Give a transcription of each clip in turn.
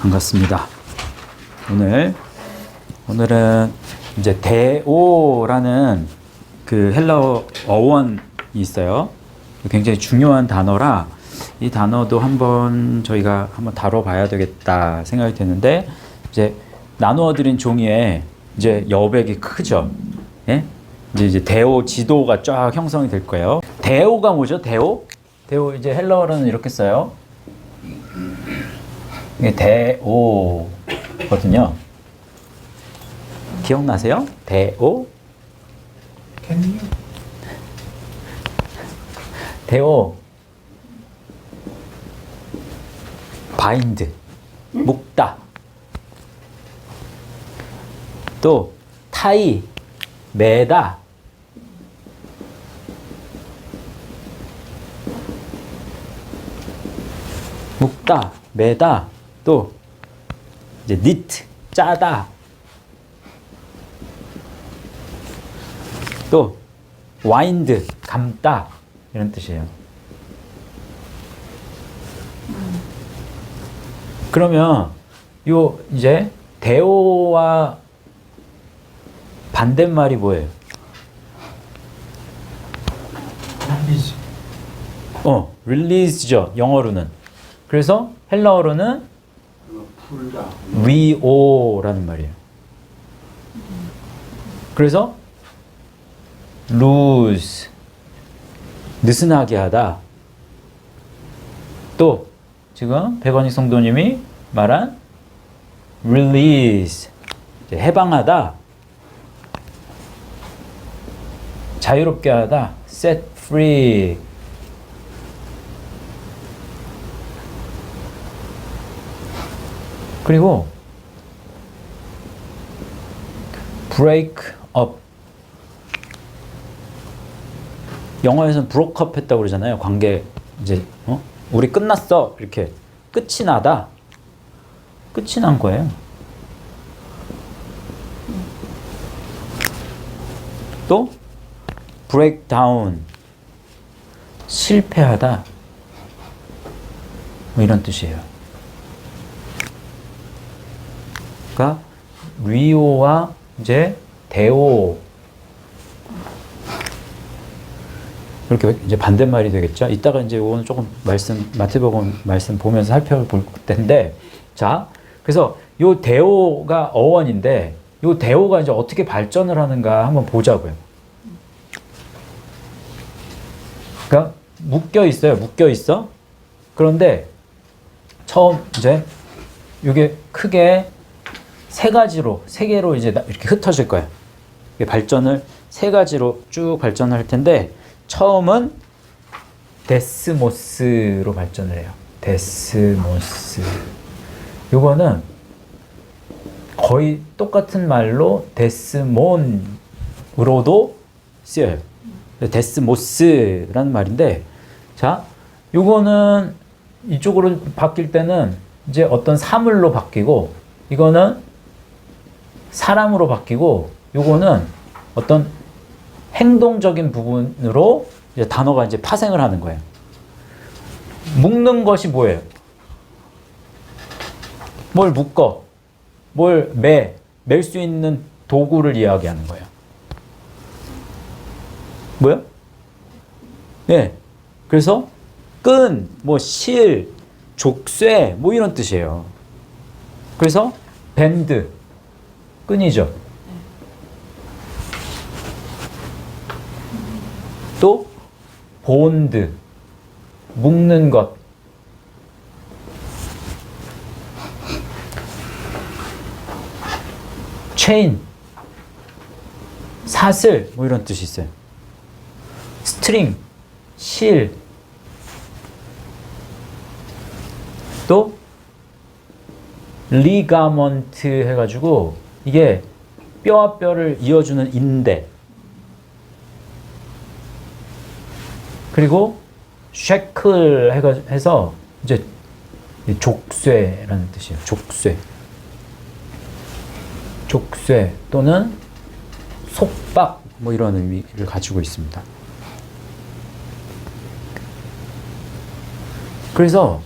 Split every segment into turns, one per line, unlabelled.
반갑습니다. 오늘은 이제 대오라는 그 헬라어 어원이 있어요. 굉장히 중요한 단어라 이 단어도 저희가 한번 다뤄봐야 되겠다 생각이 드는데, 이제 나누어 드린 종이에 이제 여백이 크죠. 예? 이제 대오 지도가 쫙 형성이 될 거예요. 대오가 뭐죠? 대오 이제 헬라어로는 이렇게 써요. 이게 대오거든요. 기억나세요? 대오? 대오 바인드, 묶다. 또 타이, 매다. 묶다, 매다. 또 이제 니트, 짜다. 또 와인드, 감다. 이런 뜻이에요. 그러면 요 이제 대오와 반대말이 뭐예요? 릴리즈죠. 영어로는. 그래서 헬라어로는 위오라는 말이에요. 그래서 lose, 느슨하게 하다. 또 지금 백원익 성도님이 말한 release, 해방하다, 자유롭게 하다, set free. 그리고 break up. 영어에서는 broke up 했다고 그러잖아요. 관계 이제 우리 끝났어. 이렇게 끝이 나다. 끝이 난 거예요. 또 break down, 실패하다. 뭐 이런 뜻이에요. 그러니까 리오와 이제 대오, 이렇게 이제 반대말이 되겠죠. 이따가 이제 오늘 조금 마태복음 말씀 보면서 살펴볼 텐데, 자, 그래서 요 대오가 어원인데, 요 대오가 이제 어떻게 발전을 하는가 한번 보자고요. 그러니까 묶여 있어. 그런데 처음 이제 이게 크게 세 개로 이제 이렇게 흩어질 거예요. 발전을 세 가지로 쭉 발전을 할 텐데, 처음은 데스모스로 발전을 해요. 데스모스. 요거는 거의 똑같은 말로 데스몬으로도 쓰여요. 데스모스라는 말인데, 자, 요거는 이쪽으로 바뀔 때는 이제 어떤 사물로 바뀌고, 이거는 사람으로 바뀌고, 요거는 어떤 행동적인 부분으로 이제 단어가 이제 파생을 하는 거예요. 묶는 것이 뭐예요? 뭘 묶어? 뭘 맬 수 있는 도구를 이야기하는 거예요. 뭐요? 네. 그래서 끈, 실, 족쇄, 이런 뜻이에요. 그래서 밴드, 끈이죠. 또 본드, 묶는 것. 체인, 사슬, 이런 뜻이 있어요. 스트링, 실. 또 리가먼트 해가지고 이게 뼈와 뼈를 이어주는 인대. 그리고 쉐클 해서 이제 족쇄라는 뜻이에요. 족쇄 또는 속박, 이런 의미를 가지고 있습니다. 그래서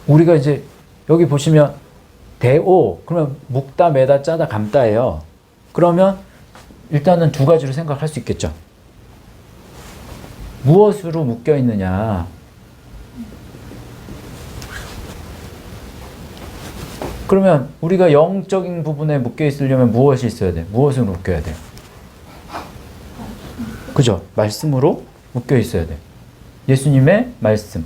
우리가 이제 여기 보시면 대오 그러면 묶다 매다 짜다 감다예요. 그러면 일단은 두 가지로 생각할 수 있겠죠. 무엇으로 묶여 있느냐. 그러면 우리가 영적인 부분에 묶여 있으려면 무엇이 있어야 돼? 무엇으로 묶여야 돼? 그죠? 말씀으로 묶여 있어야 돼. 예수님의 말씀.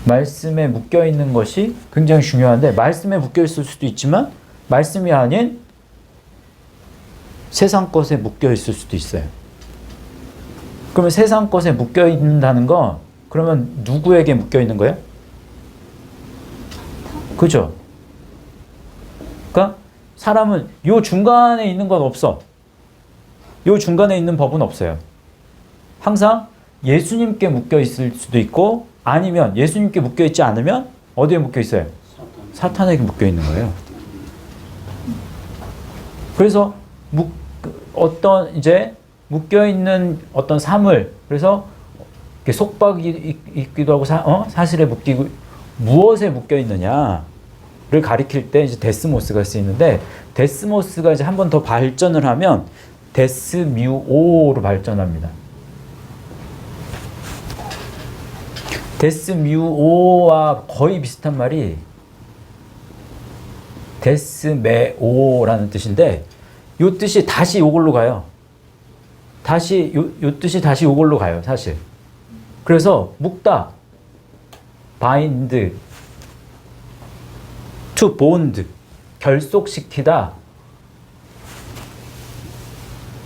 말씀에 묶여 있는 것이 굉장히 중요한데, 말씀에 묶여 있을 수도 있지만 말씀이 아닌 세상 것에 묶여 있을 수도 있어요. 그러면 세상 것에 묶여 있는다는 건 그러면 누구에게 묶여 있는 거예요? 그죠? 그러니까 사람은 요 중간에 있는 건 없어. 요 중간에 있는 법은 없어요. 항상 예수님께 묶여 있을 수도 있고, 아니면 예수님께 묶여 있지 않으면 어디에 묶여 있어요? 사탄에게 묶여 있는 거예요. 그래서 어떤 이제 묶여 있는 어떤 사물, 그래서 속박이 있기도 하고 사실에 묶이고, 무엇에 묶여 있느냐를 가리킬 때 이제 데스모스가 쓰이는데, 데스모스가 이제 한 번 더 발전을 하면 데스뮤오로 발전합니다. 데스뮤오와 거의 비슷한 말이 데스메오라는 뜻인데, 요 뜻이 다시 요걸로 가요. 다시 요 뜻이 다시 요걸로 가요, 사실. 그래서 묶다, bind, to bond, 결속시키다.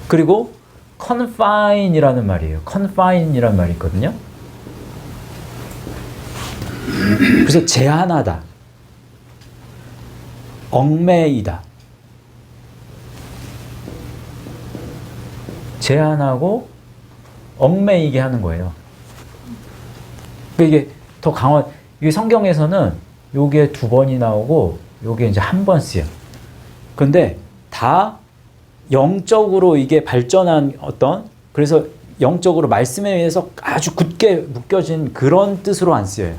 그리고 confine이라는 말이에요. confine이라는 말이 있거든요. 그래서 제한하다, 얽매이다. 제한하고 얽매이게 하는 거예요. 이게 더 강한, 이게 성경에서는 요게 2번이 나오고 요게 이제 1번 쓰여. 근데 다 영적으로 이게 발전한 어떤, 그래서 영적으로 말씀에 의해서 아주 굳게 묶여진 그런 뜻으로 안 쓰여요.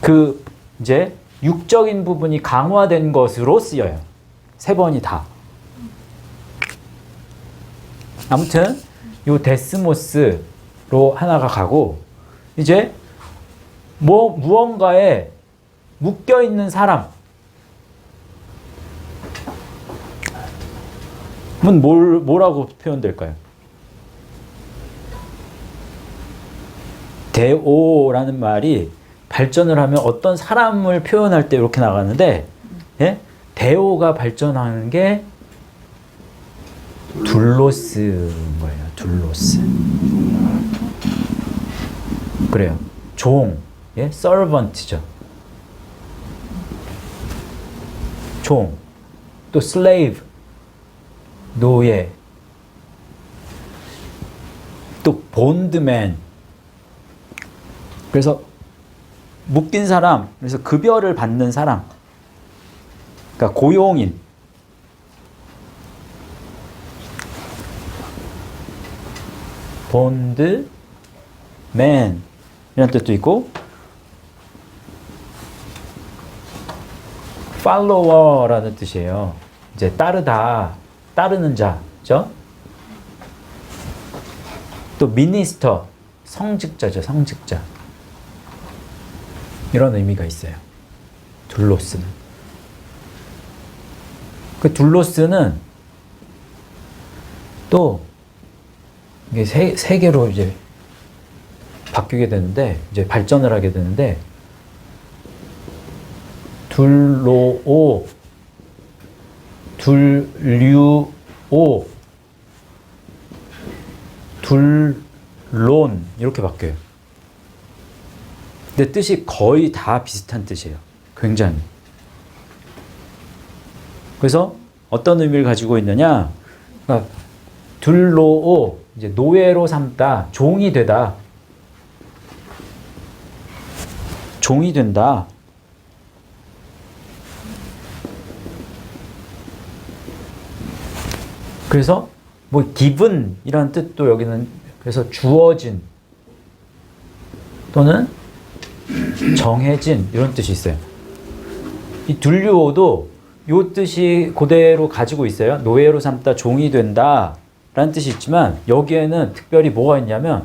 그 이제 육적인 부분이 강화된 것으로 쓰여요. 3번이 다. 아무튼 요 데스모스로 하나가 가고, 이제 무언가에 묶여 있는 사람은 뭐라고 표현될까요? 데오라는 말이 발전을 하면 어떤 사람을 표현할 때 이렇게 나가는데, 예? 데오가 발전하는 게 둘로스인 거예요. 둘로스. 그래요. 종, 예? servant죠. 종, 또 slave, 노예, 또 bondman. 그래서 묶인 사람, 그래서 급여를 받는 사람, 그러니까 고용인. bondman 이런 뜻도 있고, follower라는 뜻이에요. 이제 따르다, 따르는 자죠. 또 minister, 성직자죠, 성직자. 이런 의미가 있어요. 둘로스는. 그 둘로스는 또 이게 세 개로 이제 바뀌게 되는데, 이제 발전을 하게 되는데, 둘로오, 둘류오, 둘론 이렇게 바뀌어요. 근데 뜻이 거의 다 비슷한 뜻이에요. 굉장히. 그래서 어떤 의미를 가지고 있느냐? 그러니까 둘로오, 이제 노예로 삼다, 종이 되다. 종이 된다. 그래서 뭐 given 이라는 뜻도 여기는, 그래서 주어진 또는 정해진 이런 뜻이 있어요. 이 둘류오도 이 뜻이 그대로 가지고 있어요. 노예로 삼다 종이 된다 라는 뜻이 있지만 여기에는 특별히 뭐가 있냐면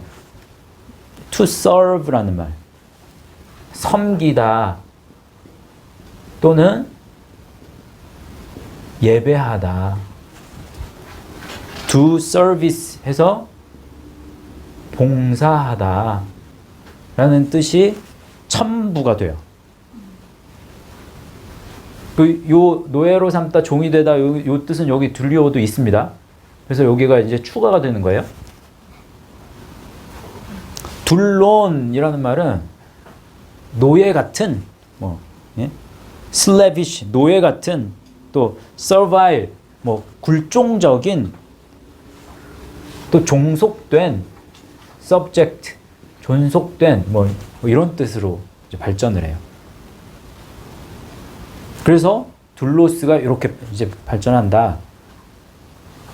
to serve라는 말, 섬기다 또는 예배하다, do service 해서 봉사하다 라는 뜻이 첨부가 돼요. 요 노예로 삼다 종이 되다 요 뜻은 여기 둘리오도 있습니다. 그래서 여기가 이제 추가가 되는 거예요. 둘론이라는 말은 노예 같은 뭐 예? slavish 노예 같은 또 servile 뭐 굴종적인 또 종속된 subject 존속된 뭐 이런 뜻으로 이제 발전을 해요. 그래서 둘로스가 이렇게 이제 발전한다.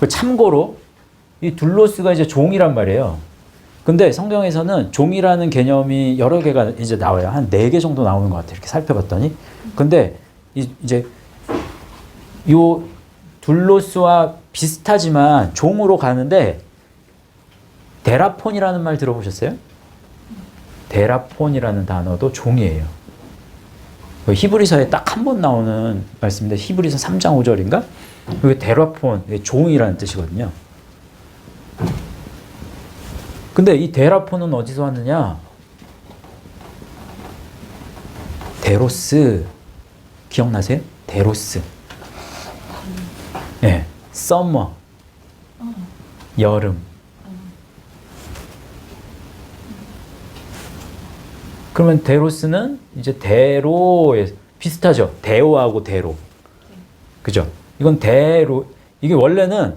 참고로 이 둘로스가 이제 종이란 말이에요. 근데 성경에서는 종이라는 개념이 여러 개가 이제 나와요. 한 4개 정도 나오는 것 같아요. 이렇게 살펴봤더니. 근데 이제 요 둘로스와 비슷하지만 종으로 가는데 데라폰이라는 말 들어보셨어요? 데라폰이라는 단어도 종이에요. 히브리서에 딱 한 번 나오는 말씀인데 히브리서 3장 5절인가? 여기 데라폰, 종이라는 뜻이거든요. 근데 이 데라폰은 어디서 왔느냐? 데로스 기억나세요? 데로스. 예, 네, summer 여름. 그러면 데로스는 이제 대로에 비슷하죠. 대오하고 대로. 그죠? 이건 대로. 이게 원래는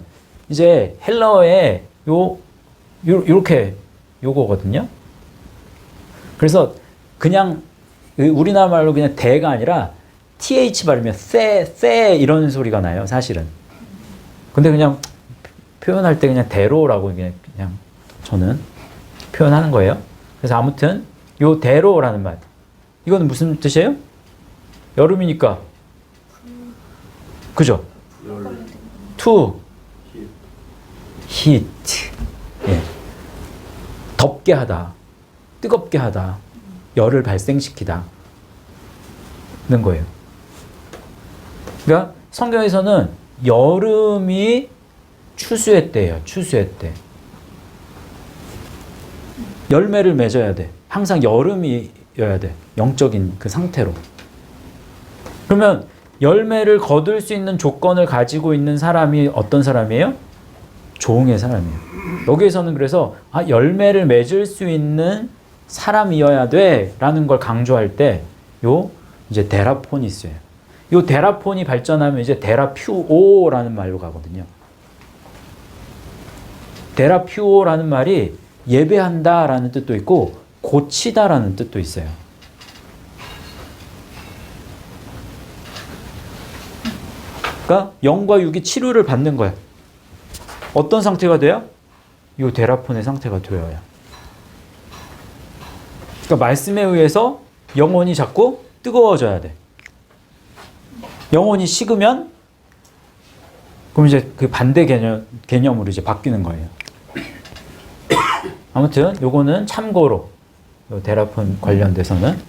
이제 헬라어에 요렇게 요거거든요. 그래서 그냥 우리나라 말로 그냥 대가 아니라 th 발음이면 세 이런 소리가 나요, 사실은. 근데 그냥 표현할 때 그냥 대로라고 그냥 저는 표현하는 거예요. 그래서 아무튼 요 대로라는 말. 이건 무슨 뜻이에요? 여름이니까. 그죠? to heat. 예. 덥게 하다. 뜨겁게 하다. 열을 발생시키다. 는 거예요. 그러니까 성경에서는 여름이 추수의 때예요. 추수의 때. 열매를 맺어야 돼. 항상 여름이어야 돼. 영적인 그 상태로. 그러면 열매를 거둘 수 있는 조건을 가지고 있는 사람이 어떤 사람이에요? 종의 사람이에요. 여기에서는 그래서 열매를 맺을 수 있는 사람이어야 돼 라는 걸 강조할 때 요 이제 데라폰이 있어요. 요 데라폰이 발전하면 이제 데라퓨오라는 말로 가거든요. 데라퓨오라는 말이 예배한다라는 뜻도 있고 고치다라는 뜻도 있어요. 그러니까 영과 육이 치료를 받는 거예요. 어떤 상태가 돼요? 이 데라폰의 상태가 되어요. 그러니까 말씀에 의해서 영혼이 자꾸 뜨거워져야 돼. 영혼이 식으면 그럼 이제 그 반대 개념으로 이제 바뀌는 거예요. 아무튼 요거는 참고로 요 데라폰 관련돼서는.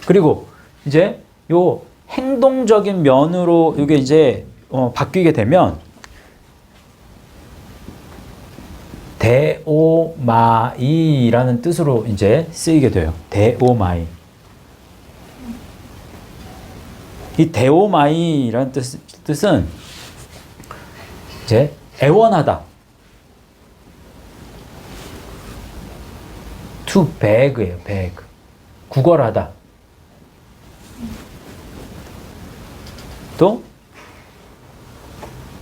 그리고 이제 요 행동적인 면으로 이게 이제 바뀌게 되면 데오마이라는 뜻으로 이제 쓰이게 돼요. 데오마이. 이 데오마이라는 뜻은 이제 애원하다. to beg예요. beg. 구걸하다. 또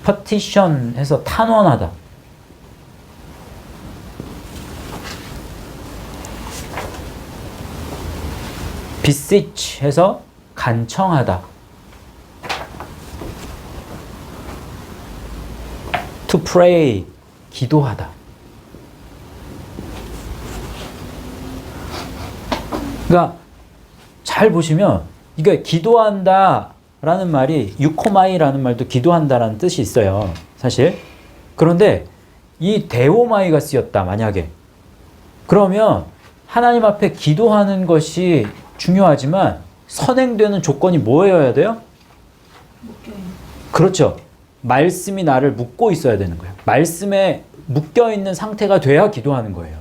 petition 해서 탄원하다. beseech 해서 간청하다. to pray 기도하다. 그러니까 잘 보시면 이게 기도한다라는 말이 유코마이라는 말도 기도한다라는 뜻이 있어요. 사실. 그런데 이 데오마이가 쓰였다. 만약에. 그러면 하나님 앞에 기도하는 것이 중요하지만 선행되는 조건이 뭐여야 돼요? 그렇죠. 말씀이 나를 묶고 있어야 되는 거예요. 말씀에 묶여 있는 상태가 돼야 기도하는 거예요.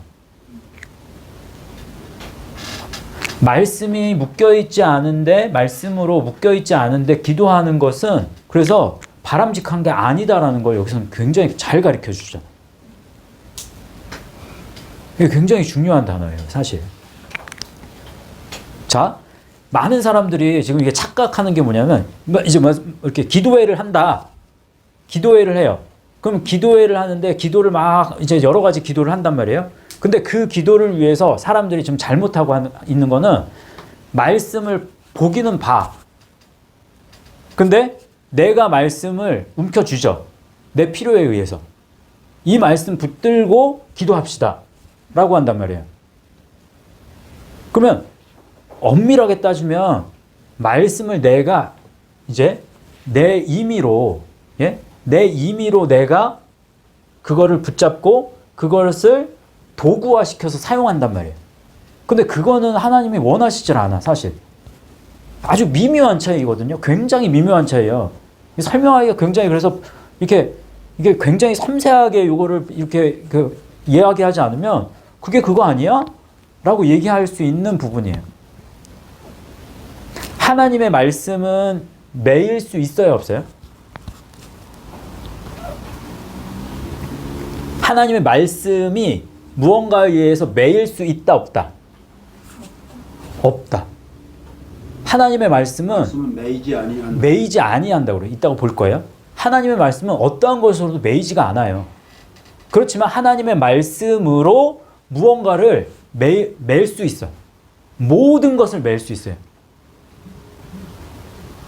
말씀이 묶여있지 않은데, 말씀으로 묶여있지 않은데 기도하는 것은 그래서 바람직한 게 아니다라는 걸 여기서는 굉장히 잘 가르쳐 주죠. 이게 굉장히 중요한 단어예요, 사실. 자, 많은 사람들이 지금 이게 착각하는 게 뭐냐면, 이제 이렇게 기도회를 한다. 기도회를 해요. 그럼 기도회를 하는데 기도를 막 이제 여러 가지 기도를 한단 말이에요. 근데 그 기도를 위해서 사람들이 좀 잘못하고 있는 거는 말씀을 보기는 봐. 근데 내가 말씀을 움켜쥐죠. 내 필요에 의해서. 이 말씀 붙들고 기도합시다. 라고 한단 말이에요. 그러면 엄밀하게 따지면 말씀을 내가 이제 내 임의로, 예? 내 임의로 내가 그거를 붙잡고 그것을 도구화시켜서 사용한단 말이에요. 근데 그거는 하나님이 원하시질 않아, 사실. 아주 미묘한 차이거든요. 굉장히 미묘한 차이예요. 설명하기가 굉장히 그래서 이게 굉장히 섬세하게 이거를 이렇게 이야기하지 않으면 그게 그거 아니야? 라고 얘기할 수 있는 부분이에요. 하나님의 말씀은 매일 수 있어요, 없어요? 하나님의 말씀이 무언가에 의해서 매일 수 있다, 없다? 없다. 하나님의 말씀은 매이지 아니한다고 그래요. 있다고 볼 거예요. 하나님의 말씀은 어떠한 것으로도 매이지가 않아요. 그렇지만 하나님의 말씀으로 무언가를 맬 수 있어. 모든 것을 맬 수 있어요.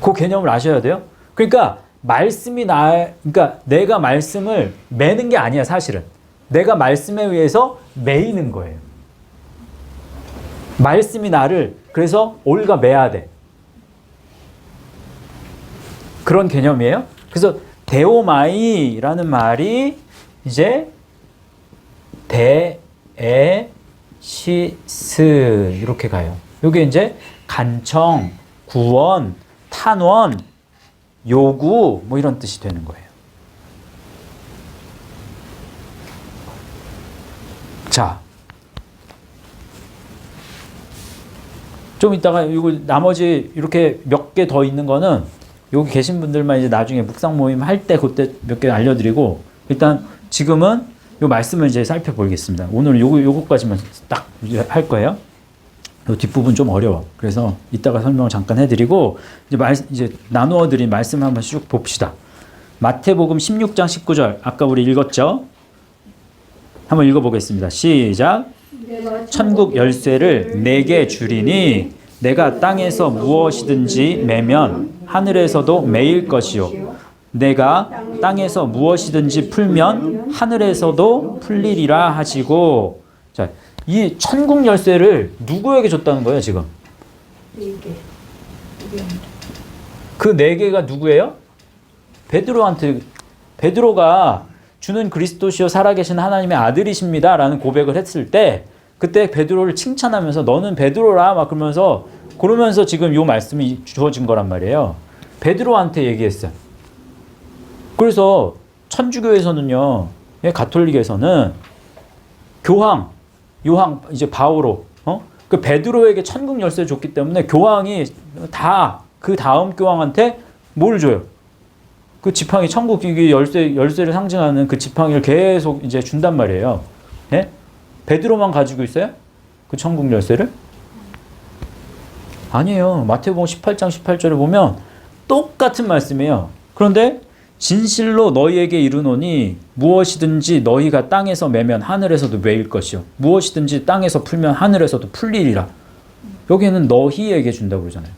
그 개념을 아셔야 돼요. 그러니까 그러니까 내가 말씀을 매는 게 아니야, 사실은. 내가 말씀에 의해서 매이는 거예요. 말씀이 나를 그래서 올가 매야 돼. 그런 개념이에요. 그래서 데오마이라는 말이 이제 데에시스 이렇게 가요. 이게 이제 간청, 구원, 탄원, 요구 뭐 이런 뜻이 되는 거예요. 자, 좀 이따가 이거 나머지 이렇게 몇 개 더 있는 거는 여기 계신 분들만 이제 나중에 묵상 모임 할 때 그때 몇 개 알려드리고 일단 지금은 이 말씀을 이제 살펴보겠습니다. 오늘은 요거까지만 딱 할 거예요. 이 뒷부분 좀 어려워. 그래서 이따가 설명을 잠깐 해드리고 이제 나누어 드린 말씀 한번 쭉 봅시다. 마태복음 16장 19절 아까 우리 읽었죠? 한번 읽어보겠습니다. 시작. 천국 열쇠를 내게 주리니 내가 땅에서 무엇이든지 매면 하늘에서도 매일 것이요 내가 땅에서 무엇이든지 풀면 하늘에서도 풀리리라 하시고. 자, 이 천국 열쇠를 누구에게 줬다는 거예요, 지금? 그 네 개가 누구예요? 베드로한테. 베드로가 주는 그리스도시요 살아계신 하나님의 아들이십니다 라는 고백을 했을 때 그때 베드로를 칭찬하면서 너는 베드로라 막 그러면서 지금 이 말씀이 주어진 거란 말이에요. 베드로한테 얘기했어요. 그래서 천주교에서는요, 가톨릭에서는 교황 이제 바오로 그 베드로에게 천국 열쇠를 줬기 때문에 교황이 다 그 다음 교황한테 뭘 줘요? 그 지팡이 천국 열쇠를 상징하는 그 지팡이를 계속 이제 준단 말이에요. 예? 베드로만 가지고 있어요? 그 천국 열쇠를? 아니에요. 마태복음 18장 18절에 보면 똑같은 말씀이에요. 그런데 진실로 너희에게 이르노니 무엇이든지 너희가 땅에서 매면 하늘에서도 매일 것이요 무엇이든지 땅에서 풀면 하늘에서도 풀리리라. 여기에는 너희에게 준다고 그러잖아요.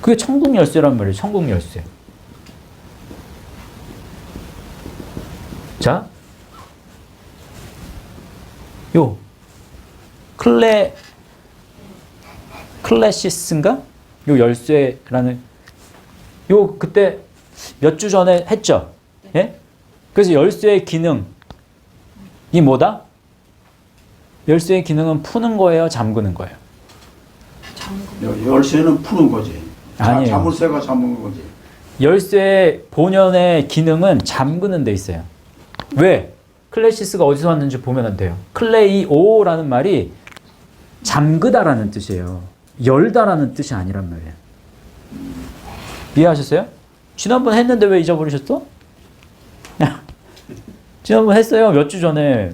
그게 천국 열쇠란 말이에요. 천국 열쇠. 자, 클래시스인가? 요 열쇠라는 요 그때 몇 주 전에 했죠. 예? 그래서 열쇠의 기능이 뭐다? 열쇠의 기능은 푸는 거예요, 잠그는 거예요?
열쇠는 푸는 거지.
아니에요.
자물쇠가 잠그는 거지.
열쇠의 본연의 기능은 잠그는 데 있어요. 왜? 클래시스가 어디서 왔는지 보면 돼요. 클레이오라는 말이 잠그다라는 뜻이에요. 열다라는 뜻이 아니란 말이에요. 이해하셨어요? 지난번 했는데 왜 잊어버리셨어? 지난번 했어요. 몇 주 전에.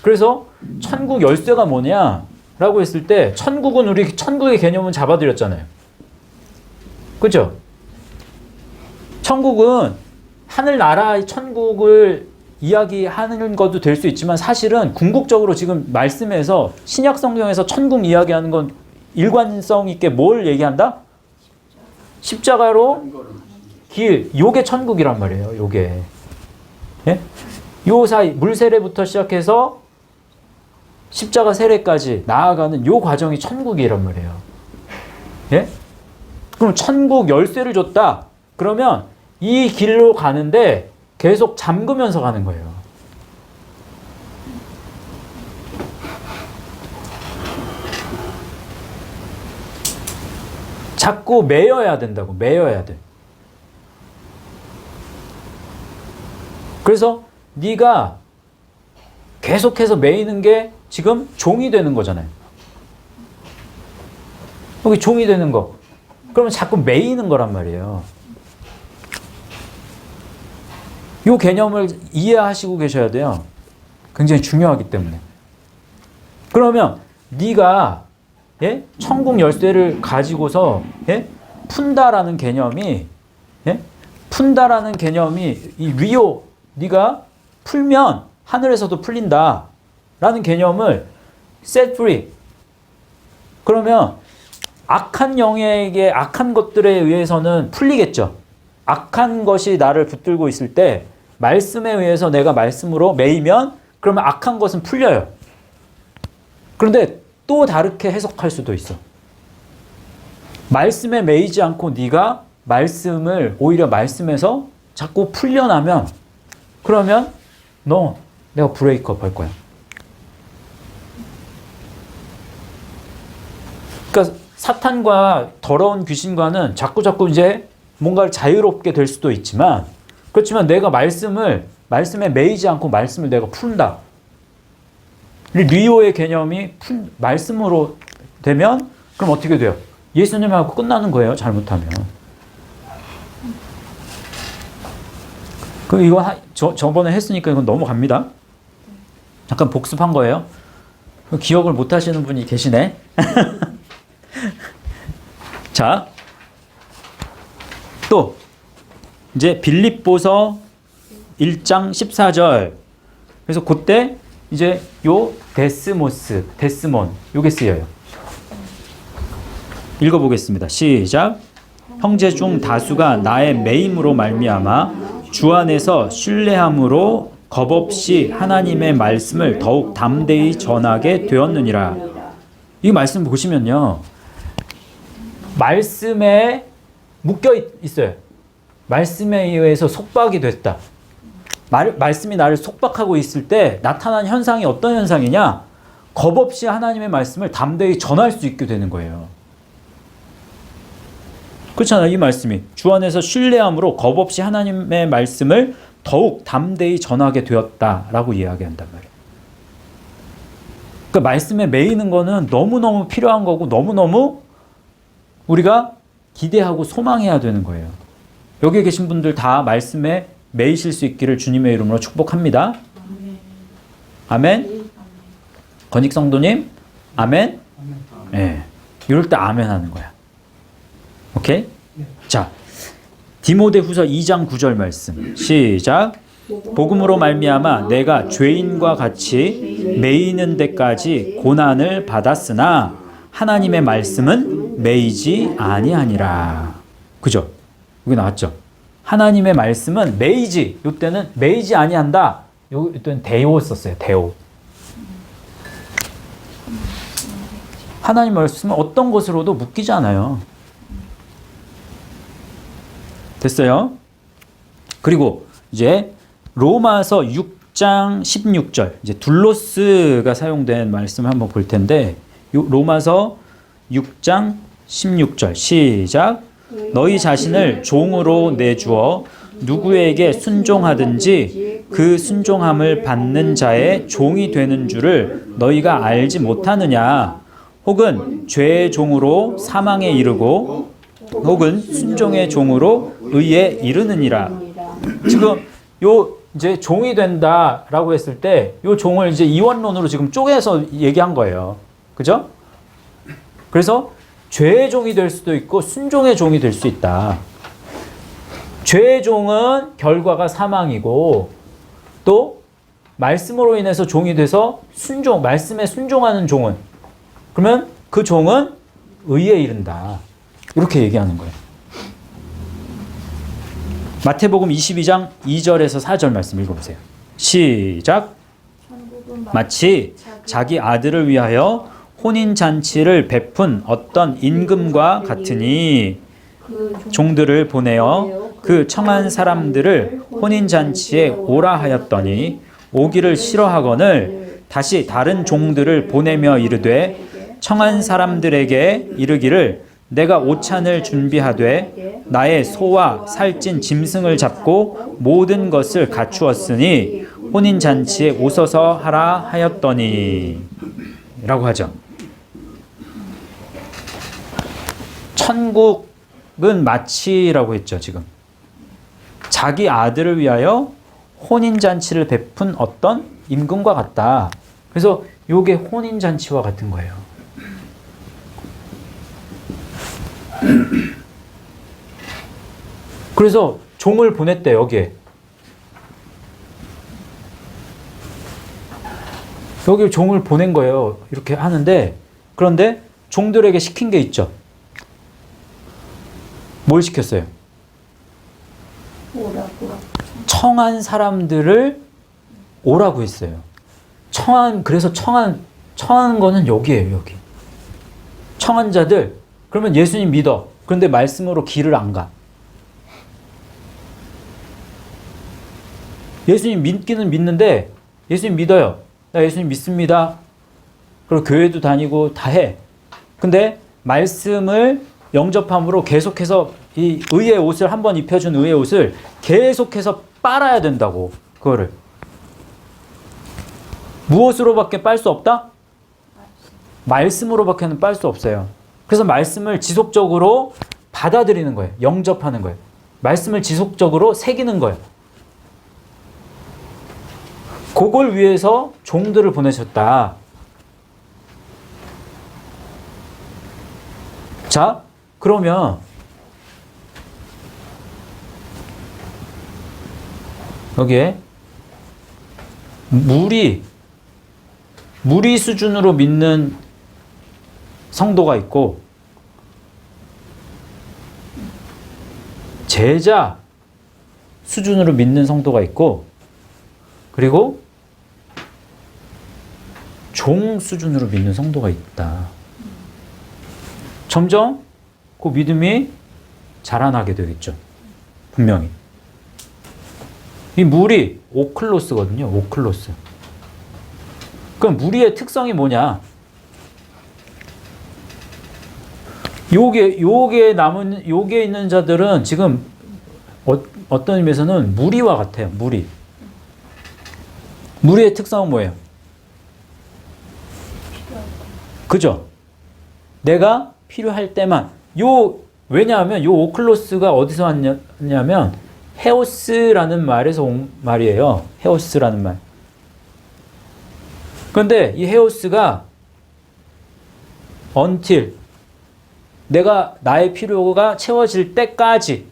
그래서 천국 열쇠가 뭐냐? 라고 했을 때 천국은 우리 천국의 개념은 잡아드렸잖아요. 그죠? 천국은 하늘나라의 천국을 이야기하는 것도 될 수 있지만 사실은 궁극적으로 지금 말씀에서 신약 성경에서 천국 이야기하는 건 일관성 있게 뭘 얘기한다? 십자가로 길, 요게 천국이란 말이에요. 요게. 예? 요 사이 물세례부터 시작해서 십자가 세례까지 나아가는 요 과정이 천국이란 말이에요. 예? 그럼 천국 열쇠를 줬다. 그러면 이 길로 가는데 계속 잠그면서 가는 거예요. 자꾸 매여야 된다고. 매여야 돼. 그래서 네가 계속해서 매이는 게 지금 종이 되는 거잖아요. 여기 종이 되는 거. 그러면 자꾸 매이는 거란 말이에요. 이 개념을 이해하시고 계셔야 돼요. 굉장히 중요하기 때문에. 그러면 네가 예? 천국 열쇠를 가지고서 예? 푼다라는 개념이 예? 푼다라는 개념이 이 리오 네가 풀면 하늘에서도 풀린다라는 개념을 set free. 그러면 악한 영에게 악한 것들에 의해서는 풀리겠죠. 악한 것이 나를 붙들고 있을 때 말씀에 의해서 내가 말씀으로 매이면 그러면 악한 것은 풀려요. 그런데 또 다르게 해석할 수도 있어. 말씀에 매이지 않고 네가 말씀을 오히려 말씀에서 자꾸 풀려나면 그러면 너 내가 브레이크업 할 거야. 그러니까 사탄과 더러운 귀신과는 자꾸 이제 뭔가를 자유롭게 될 수도 있지만 그렇지만 내가 말씀에 매이지 않고 말씀을 내가 푼다. 리오의 개념이 말씀으로 되면 그럼 어떻게 돼요? 예수님하고 끝나는 거예요. 잘못하면. 그 이거 저번에 했으니까 이건 넘어갑니다. 잠깐 복습한 거예요. 기억을 못 하시는 분이 계시네. 자, 또 이제 빌립보서 1장 14절. 그래서 그때 이제 요 데스몬 요게 쓰여요. 읽어보겠습니다. 시작. 형제 중 다수가 나의 매임으로 말미암아 주 안에서 신뢰함으로 겁없이 하나님의 말씀을 더욱 담대히 전하게 되었느니라. 이 말씀 보시면요. 말씀에 묶여 있어요. 말씀에 의해서 속박이 됐다. 말씀이 나를 속박하고 있을 때 나타난 현상이 어떤 현상이냐? 겁없이 하나님의 말씀을 담대히 전할 수 있게 되는 거예요. 그렇잖아요. 이 말씀이 주 안에서 신뢰함으로 겁없이 하나님의 말씀을 더욱 담대히 전하게 되었다라고 이야기한단 말이에요. 그러니까 말씀에 매이는 거는 너무너무 필요한 거고 너무너무 우리가 기대하고 소망해야 되는 거예요. 여기 계신 분들 다 말씀에 매이실 수 있기를 주님의 이름으로 축복합니다. 아멘. 건익 성도님, 아멘. 네. 이럴 때 아멘 하는 거야. 오케이? 자, 디모데후서 2장 9절 말씀. 시작. 복음으로 말미암아 내가 죄인과 같이 매이는 데까지 고난을 받았으나 하나님의 말씀은 매이지 아니하니라. 그죠? 여기 나왔죠? 하나님의 말씀은 매이지. 이때는 매이지 아니한다. 이때는 데오 썼어요. 데오. 하나님 말씀은 어떤 것으로도 묶이지 않아요. 됐어요? 그리고 이제 로마서 6장 16절 이제 둘로스가 사용된 말씀을 한번 볼 텐데 로마서 6장 16절 시작. 너희 자신을 종으로 내주어 누구에게 순종하든지 그 순종함을 받는 자의 종이 되는 줄을 너희가 알지 못하느냐. 혹은 죄의 종으로 사망에 이르고 혹은 순종의 종으로 의에 이르느니라. 지금 요 이제 종이 된다라고 했을 때 요 종을 이제 이원론으로 지금 쪼개서 얘기한 거예요. 그죠? 그래서 죄의 종이 될 수도 있고 순종의 종이 될 수 있다. 죄의 종은 결과가 사망이고 또 말씀으로 인해서 종이 돼서 말씀에 순종하는 종은 그러면 그 종은 의에 이른다. 이렇게 얘기하는 거예요. 마태복음 22장 2절에서 4절 말씀 읽어보세요. 시작. 마치 자기 아들을 위하여 혼인잔치를 베푼 어떤 임금과 같으니 종들을 보내어 그 청한 사람들을 혼인잔치에 오라 하였더니 오기를 싫어하거늘 다시 다른 종들을 보내며 이르되 청한 사람들에게 이르기를 내가 오찬을 준비하되 나의 소와 살찐 짐승을 잡고 모든 것을 갖추었으니 혼인잔치에 오소서 하라 하였더니 라고 하죠. 천국은 마치라고 했죠. 지금 자기 아들을 위하여 혼인잔치를 베푼 어떤 임금과 같다. 그래서 요게 혼인잔치와 같은 거예요. 그래서 종을 보냈대. 여기에 종을 보낸 거예요. 이렇게 하는데 그런데 종들에게 시킨 게 있죠. 뭘 시켰어요? 청한 사람들을 오라고 했어요. 그래서 청한 거는 여기예요. 여기 청한 자들. 그러면 예수님 믿어. 그런데 말씀으로 길을 안 가. 예수님 믿기는 믿는데 예수님 믿어요. 나 예수님 믿습니다. 그리고 교회도 다니고 다 해. 근데 말씀을 영접함으로 계속해서 이 의의 옷을 한번 입혀준 의의 옷을 계속해서 빨아야 된다고. 그거를 무엇으로밖에 빨 수 없다? 말씀으로밖에는 빨 수 없어요. 그래서 말씀을 지속적으로 받아들이는 거예요. 영접하는 거예요. 말씀을 지속적으로 새기는 거예요. 그걸 위해서 종들을 보내셨다. 자, 그러면 여기에 무리 수준으로 믿는 성도가 있고 제자 수준으로 믿는 성도가 있고 그리고 종 수준으로 믿는 성도가 있다. 점점 그 믿음이 자라나게 되겠죠. 분명히. 이 무리 오클로스거든요. 오클로스. 그럼 무리의 특성이 뭐냐? 요게 있는 자들은 지금 어떤 의미에서는 무리와 같아요. 무리의 특성은 뭐예요? 그죠? 내가 필요할 때만. 왜냐하면 요 오클로스가 어디서 왔냐면 헤오스라는 말에서 온 말이에요. 헤오스라는 말. 그런데 이 헤오스가 until 내가 나의 필요가 채워질 때까지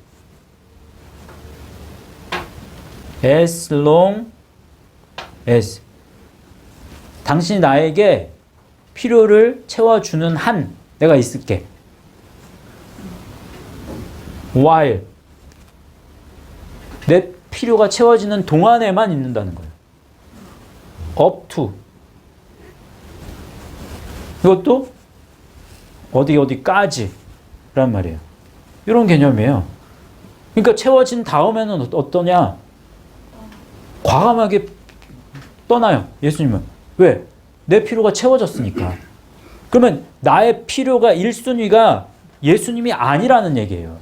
as long as 당신이 나에게 필요를 채워주는 한 내가 있을게. while 내 필요가 채워지는 동안에만 있는다는 거예요. up to 이것도 어디까지 란 말이에요. 이런 개념이에요. 그러니까 채워진 다음에는 어떠냐? 과감하게 떠나요. 예수님은. 왜? 내 필요가 채워졌으니까. 그러면 나의 필요가 1순위가 예수님이 아니라는 얘기예요.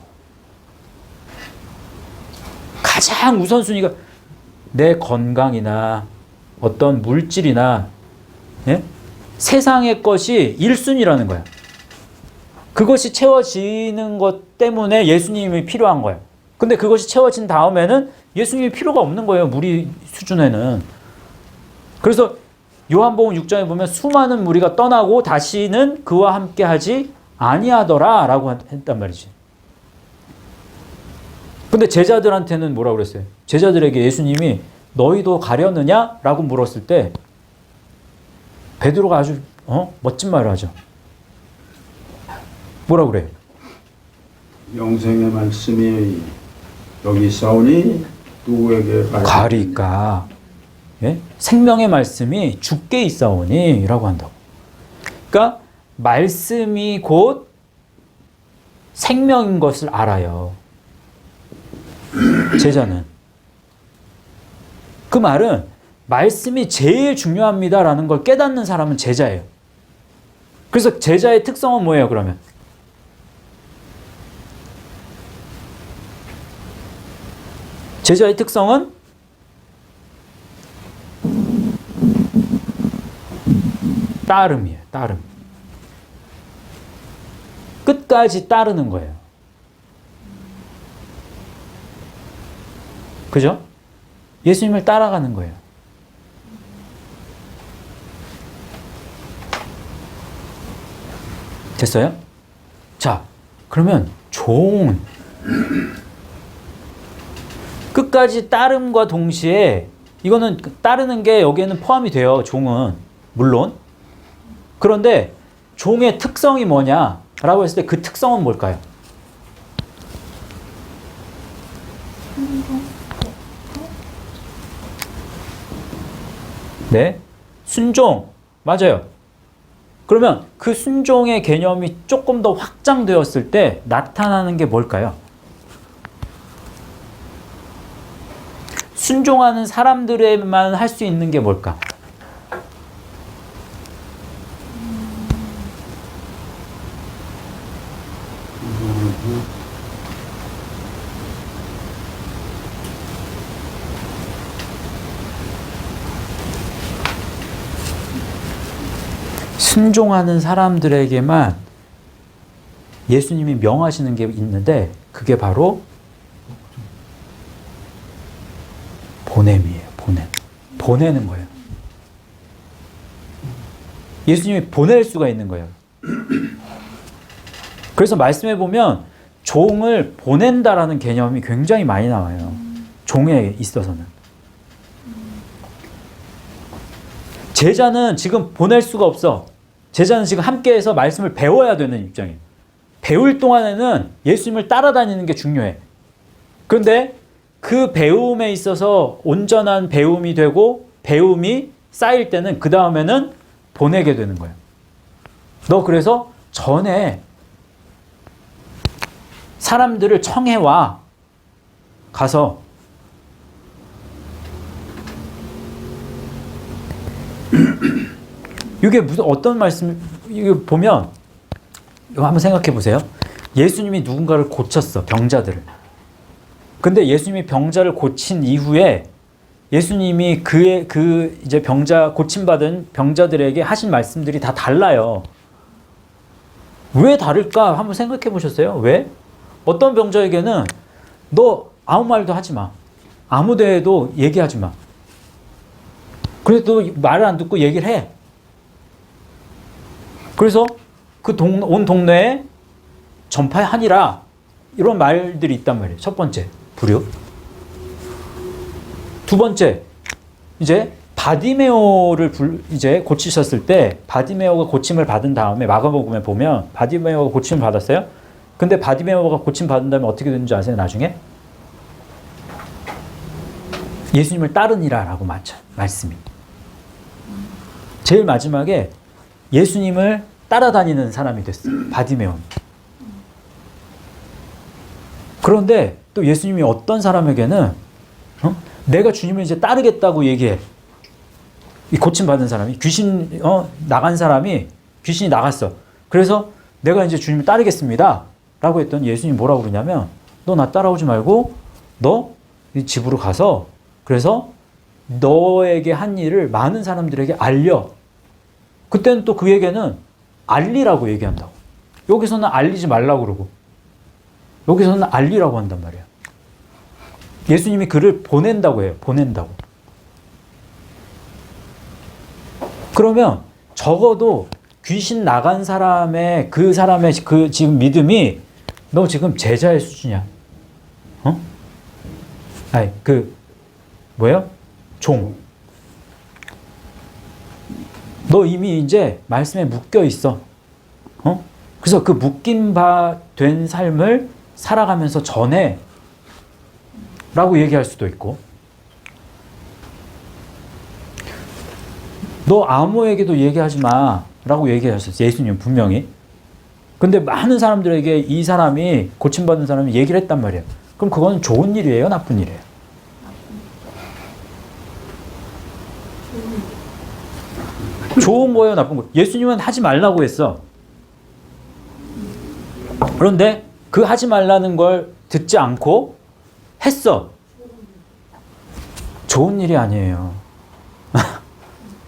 가장 우선순위가 내 건강이나 어떤 물질이나 예? 세상의 것이 1순위라는 거야. 그것이 채워지는 것 때문에 예수님이 필요한 거예요. 근데 그것이 채워진 다음에는 예수님이 필요가 없는 거예요. 무리 수준에는. 그래서 요한복음 6장에 보면 수많은 무리가 떠나고 다시는 그와 함께 하지 아니하더라 라고 했단 말이지. 근데 제자들한테는 뭐라고 그랬어요? 제자들에게 예수님이 너희도 가려느냐? 라고 물었을 때 베드로가 아주 멋진 말을 하죠. 뭐라고 그래요?
영생의 말씀이 여기 있사오니 누구에게
가리까? 예? 생명의 말씀이 주께 있사오니 라고 한다고. 그러니까 말씀이 곧 생명인 것을 알아요. 제자는. 그 말은 말씀이 제일 중요합니다라는 걸 깨닫는 사람은 제자예요. 그래서 제자의 특성은 뭐예요, 그러면? 제자의 특성은 따름이에요. 따름. 끝까지 따르는 거예요. 그죠? 예수님을 따라가는 거예요. 됐어요? 자, 그러면 종은 끝까지 따름과 동시에 이거는 따르는 게 여기에는 포함이 돼요. 종은. 물론. 그런데 종의 특성이 뭐냐라고 했을 때 그 특성은 뭘까요? 네. 순종. 맞아요. 그러면 그 순종의 개념이 조금 더 확장되었을 때 나타나는 게 뭘까요? 순종하는 사람들에만 할 수 있는 게 뭘까? 순종하는 사람들에게만 예수님이 명하시는 게 있는데 그게 바로 보냄이에요. 보냄. 보내는 거예요. 예수님이 보낼 수가 있는 거예요. 그래서 말씀해 보면 종을 보낸다라는 개념이 굉장히 많이 나와요. 종에 있어서는. 제자는 지금 보낼 수가 없어. 제자는 지금 함께해서 말씀을 배워야 되는 입장이에요. 배울 동안에는 예수님을 따라다니는 게 중요해. 그런데 그 배움에 있어서 온전한 배움이 되고 배움이 쌓일 때는 그 다음에는 보내게 되는 거예요. 너 그래서 전에 사람들을 청해와. 가서 이게 무슨 어떤 말씀, 이거 보면 이거 한번 생각해 보세요. 예수님이 누군가를 고쳤어. 병자들을. 근데 예수님이 병자를 고친 이후에 예수님이 그 이제 병자 고침받은 병자들에게 하신 말씀들이 다 달라요. 왜 다를까? 한번 생각해 보셨어요? 왜? 어떤 병자에게는 너 아무 말도 하지 마. 아무 데에도 얘기하지 마. 그래도 말을 안 듣고 얘기를 해. 그래서 그 온 동네에 전파하니라. 이런 말들이 있단 말이에요. 첫 번째, 부류. 두 번째, 이제 바디메오를 이제 고치셨을 때 바디메오가 고침을 받은 다음에 마가복음에 보면 바디메오가 고침을 받았어요. 근데 바디메오가 고침 받은 다음에 어떻게 되는 줄 아세요? 나중에 예수님을 따르니라라고 말씀이. 제일 마지막에 예수님을 따라다니는 사람이 됐어. 바디메온. 그런데 또 예수님이 어떤 사람에게는 내가 주님을 이제 따르겠다고 얘기해. 이 고침받은 사람이 귀신 나간 사람이 귀신이 나갔어. 그래서 내가 이제 주님을 따르겠습니다. 라고 했더니 예수님이 뭐라고 그러냐면 너 나 따라오지 말고 너 이 집으로 가서 그래서 너에게 한 일을 많은 사람들에게 알려. 그때는 또 그에게는 알리라고 얘기한다고. 여기서는 알리지 말라고 그러고 여기서는 알리라고 한단 말이야. 예수님이 그를 보낸다고 해요. 보낸다고. 그러면 적어도 귀신 나간 사람의 그 사람의 그 지금 믿음이 너 지금 제자의 수준이야. 아니 뭐예요? 종. 너 이미 이제 말씀에 묶여 있어. 그래서 그 묶인 바 된 삶을 살아가면서 전해. 라고 얘기할 수도 있고. 너 아무에게도 얘기하지 마. 라고 얘기하셨어요. 예수님 분명히. 근데 많은 사람들에게 이 사람이 고침받은 사람이 얘기를 했단 말이에요. 그럼 그건 좋은 일이에요? 나쁜 일이에요? 좋은 거예요? 나쁜 거예요? 예수님은 하지 말라고 했어. 그런데 그 하지 말라는 걸 듣지 않고 했어. 좋은 일이 아니에요.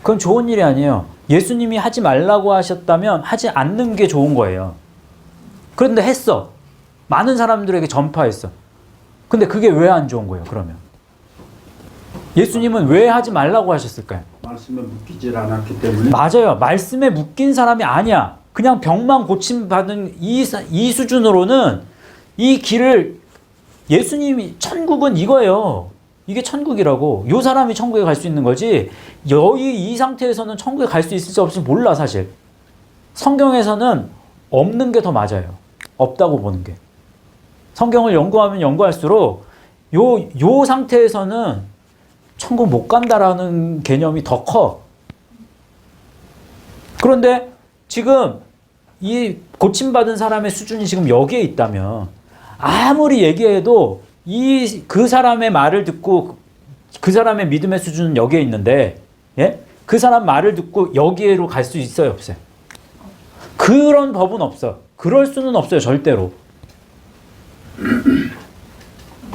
그건 좋은 일이 아니에요. 예수님이 하지 말라고 하셨다면 하지 않는 게 좋은 거예요. 그런데 했어. 많은 사람들에게 전파했어. 근데 그게 왜 안 좋은 거예요, 그러면? 예수님은 왜 하지 말라고 하셨을까요?
말씀에 묶이질 않았기 때문에.
맞아요. 말씀에 묶인 사람이 아니야. 그냥 병만 고침받은 이 수준으로는 이 길을 예수님이 천국은 이거예요. 이게 천국이라고. 이 사람이 천국에 갈 수 있는 거지. 이 상태에서는 천국에 갈 수 있을지 없을지 몰라 사실. 성경에서는 없는 게 더 맞아요. 없다고 보는 게. 성경을 연구하면 연구할수록 요 상태에서는 천국 못 간다라는 개념이 더 커. 그런데 지금 이 고침받은 사람의 수준이 지금 여기에 있다면 아무리 얘기해도 그 사람의 말을 듣고 그 사람의 믿음의 수준은 여기에 있는데, 예? 그 사람 말을 듣고 여기로 갈 수 있어요, 없어요? 그런 법은 없어. 그럴 수는 없어요, 절대로.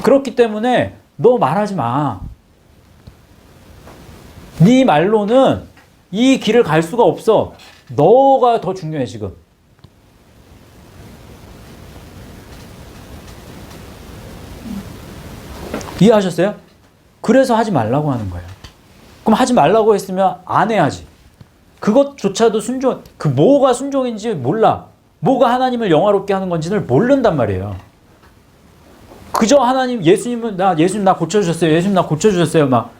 그렇기 때문에 너 말하지 마. 네 말로는 이 길을 갈 수가 없어. 너가 더 중요해, 지금. 이해하셨어요? 그래서 하지 말라고 하는 거예요. 그럼 하지 말라고 했으면 안 해야지. 그것조차도 뭐가 순종인지 몰라. 뭐가 하나님을 영화롭게 하는 건지를 모른단 말이에요. 그저 예수님 나 고쳐주셨어요. 예수님 나 고쳐주셨어요. 막,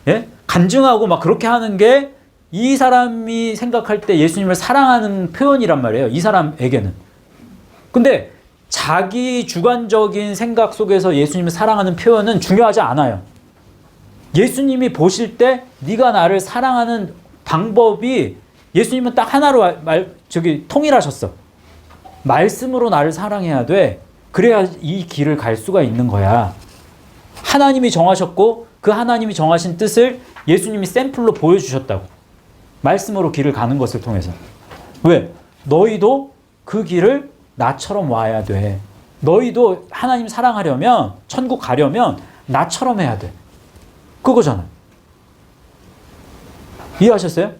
예? 간증하고 막 그렇게 하는 게 이 사람이 생각할 때 예수님을 사랑하는 표현이란 말이에요. 이 사람에게는. 근데 자기 주관적인 생각 속에서 예수님을 사랑하는 표현은 중요하지 않아요. 예수님이 보실 때 네가 나를 사랑하는 방법이 예수님은 딱 하나로 통일하셨어. 말씀으로 나를 사랑해야 돼. 그래야 이 길을 갈 수가 있는 거야. 하나님이 정하셨고 그 하나님이 정하신 뜻을 예수님이 샘플로 보여주셨다고. 말씀으로 길을 가는 것을 통해서. 왜? 너희도 그 길을 나처럼 와야 돼. 너희도 하나님 사랑하려면, 천국 가려면 나처럼 해야 돼. 그거잖아. 이해하셨어요?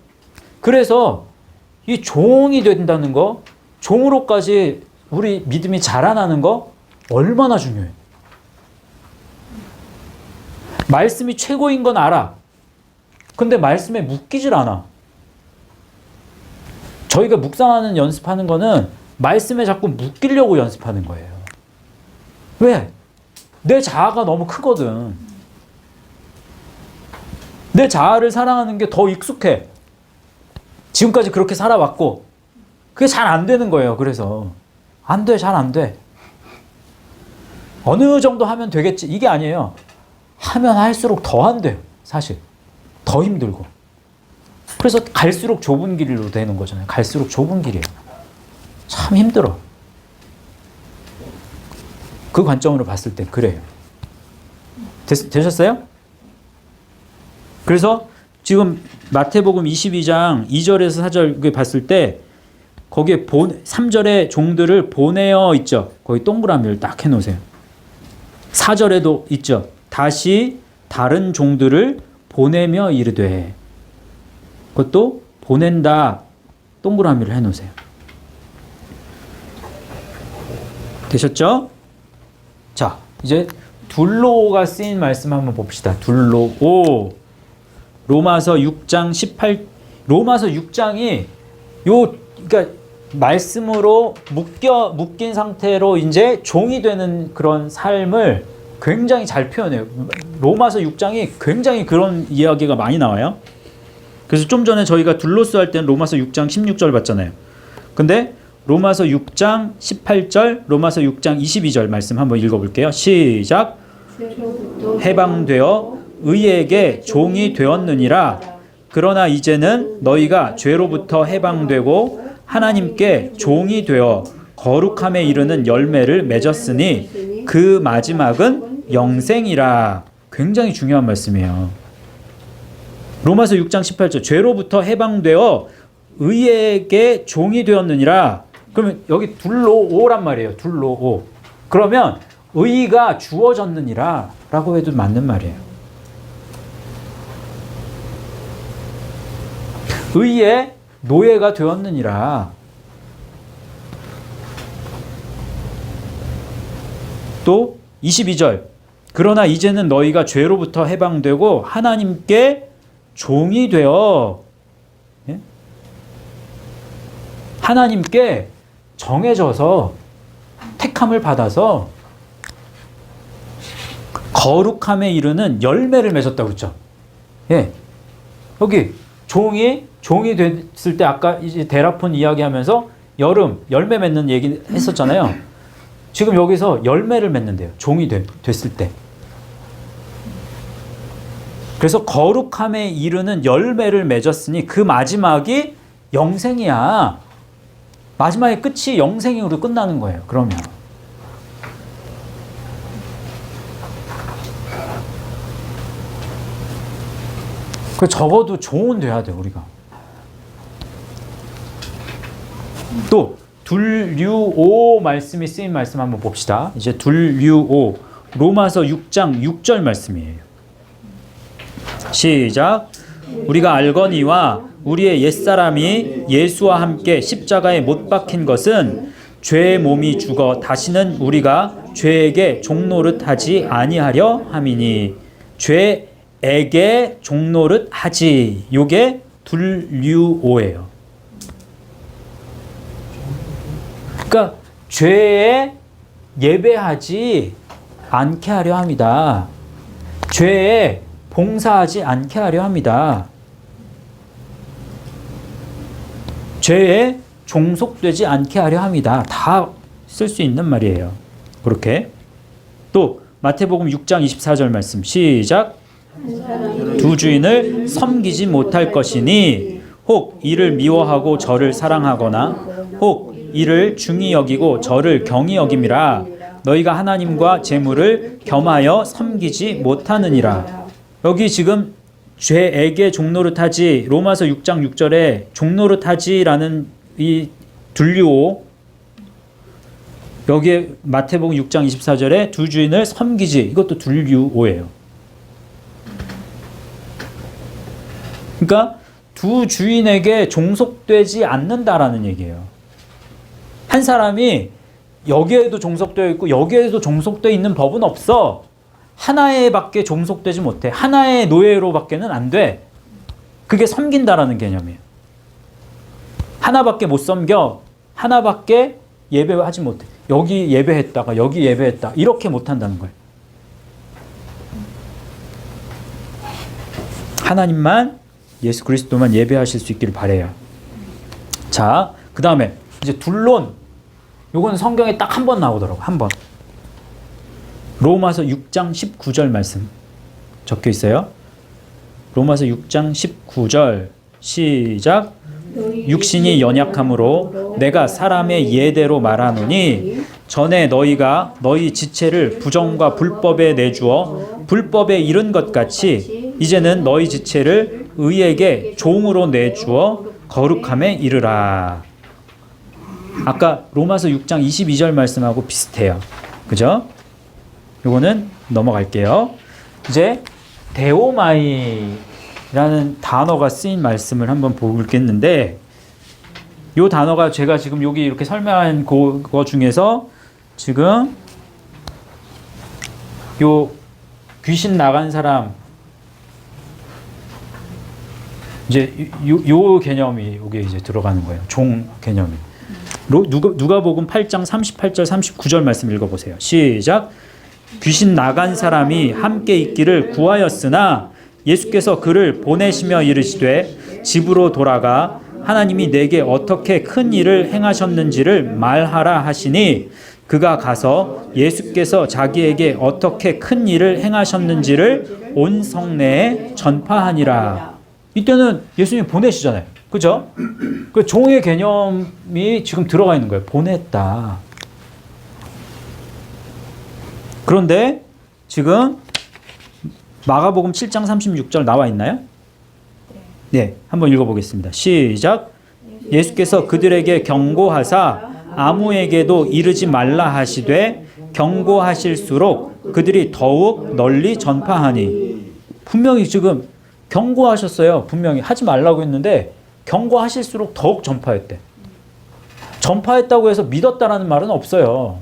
그래서 이 종이 된다는 거, 종으로까지 우리 믿음이 자라나는 거 얼마나 중요해. 말씀이 최고인 건 알아. 근데 말씀에 묶이질 않아. 저희가 묵상하는 연습하는 거는 말씀에 자꾸 묶이려고 연습하는 거예요. 왜? 내 자아가 너무 크거든. 내 자아를 사랑하는 게 더 익숙해. 지금까지 그렇게 살아왔고 그게 잘 안 되는 거예요. 그래서 안 돼, 잘 안 돼. 어느 정도 하면 되겠지 이게 아니에요. 하면 할수록 더 안 돼요. 사실 더 힘들고. 그래서 갈수록 좁은 길로 되는 거잖아요. 갈수록 좁은 길이에요. 참 힘들어. 그 관점으로 봤을 때 그래요. 되셨어요? 그래서 지금 마태복음 22장 2절에서 4절 봤을 때 거기에 3절에 종들을 보내어 있죠. 거기 동그라미를 딱 해놓으세요. 4절에도 있죠. 다시 다른 종들을 보내며 이르되, 그것도 보낸다 동그라미를 해놓으세요. 되셨죠? 자, 이제 둘로가 쓰인 말씀 한번 봅시다. 둘로. 로마서 6장 18, 로마서 6장이 그러니까 말씀으로 묶인 상태로 이제 종이 되는 그런 삶을 굉장히 잘 표현해요. 로마서 6장이 굉장히 그런 이야기가 많이 나와요. 그래서 좀 전에 저희가 둘로스 할 때는 로마서 6장 16절 봤잖아요. 근데 로마서 6장 18절, 로마서 6장 22절 말씀 한번 읽어볼게요. 시작. 해방되어 의에게 종이 되었느니라. 그러나 이제는 너희가 죄로부터 해방되고 하나님께 종이 되어 거룩함에 이르는 열매를 맺었으니 그 마지막은 영생이라. 굉장히 중요한 말씀이에요. 로마서 6장 18절 죄로부터 해방되어 의에게 종이 되었느니라. 그러면 여기 둘로오란 말이에요. 둘로오. 그러면 의가 주어졌느니라 라고 해도 맞는 말이에요. 의의 노예가 되었느니라. 또 22절 그러나 이제는 너희가 죄로부터 해방되고 하나님께 종이 되어, 예? 하나님께 정해져서 택함을 받아서 거룩함에 이르는 열매를 맺었다고 했죠. 예. 여기 종이 됐을 때 아까 이제 데라폰 이야기하면서 여름 열매 맺는 얘기 했었잖아요. 지금 여기서 열매를 맺는데요. 종이 됐을 때. 그래서 거룩함에 이르는 열매를 맺었으니 그 마지막이 영생이야. 마지막의 끝이 영생으로 끝나는 거예요. 그러면. 그 적어도 종은 돼야 돼 우리가. 또 둘류오 말씀이 쓰인 말씀 한번 봅시다. 이제 둘류오 로마서 6장 6절 말씀이에요. 시작. 우리가 알거니와 우리의 옛사람이 예수와 함께 십자가에 못 박힌 것은 죄의 몸이 죽어 다시는 우리가 죄에게 종노릇하지 아니하려 함이니. 죄에게 종노릇하지. 요게 둘류오예요. 그러니까 죄에 예배하지 않게 하려 합니다. 죄에 봉사하지 않게 하려 합니다. 죄에 종속되지 않게 하려 합니다. 다 쓸 수 있는 말이에요. 그렇게. 또 마태복음 6장 24절 말씀 시작. 두 주인을 섬기지 못할 것이니 혹 이를 미워하고 저를 사랑하거나 혹 이를 중히 여기고 저를 경히 여김이라. 너희가 하나님과 재물을 겸하여 섬기지 못하느니라. 여기 지금 죄에게 종노릇하지, 로마서 6장 6절에 종노릇하지라는 이 둘리오, 여기에 마태복음 6장 24절에 두 주인을 섬기지, 이것도 둘리오예요. 그러니까 두 주인에게 종속되지 않는다라는 얘기예요. 한 사람이 여기에도 종속되어 있고 여기에도 종속되어 있는 법은 없어. 하나에밖에 종속되지 못해. 하나의 노예로밖에는 안 돼. 그게 섬긴다라는 개념이에요. 하나밖에 못 섬겨. 하나밖에 예배하지 못해. 여기 예배했다가 여기 예배했다. 이렇게 못한다는 거예요. 하나님만, 예수 그리스도만 예배하실 수 있기를 바라요. 자, 그 다음에 이제 둘론. 요건 성경에 딱 한 번 나오더라고. 한 번. 로마서 6장 19절 말씀 적혀 있어요. 로마서 6장 19절 시작. 육신이 연약함으로 내가 사람의 예대로 말하노니 전에 너희가 너희 지체를 부정과 불법에 내주어 불법에 이른 것 같이 이제는 너희 지체를 의에게 종으로 내주어 거룩함에 이르라. 아까 로마서 6장 22절 말씀하고 비슷해요. 그죠? 요거는 넘어갈게요. 이제 데오마이라는 단어가 쓰인 말씀을 한번 보겠는데, 요 단어가 제가 지금 여기 이렇게 설명한 거 중에서 지금 요 귀신 나간 사람, 이제 요 개념이 여기 이제 들어가는 거예요. 종 개념이. 누가복음 8장 38절 39절 말씀 읽어보세요. 시작. 귀신 나간 사람이 함께 있기를 구하였으나 예수께서 그를 보내시며 이르시되 집으로 돌아가 하나님이 내게 어떻게 큰 일을 행하셨는지를 말하라 하시니 그가 가서 예수께서 자기에게 어떻게 큰 일을 행하셨는지를 온 성내에 전파하니라. 이때는 예수님이 보내시잖아요. 그죠? 그 종의 개념이 지금 들어가 있는 거예요. 보냈다. 그런데 지금 마가복음 7장 36절 나와 있나요? 네, 한번 읽어보겠습니다. 시작. 예수께서 그들에게 경고하사 아무에게도 이르지 말라 하시되 경고하실수록 그들이 더욱 널리 전파하니. 분명히 지금 경고하셨어요. 분명히 하지 말라고 했는데 경고하실수록 더욱 전파했대. 전파했다고 해서 믿었다라는 말은 없어요.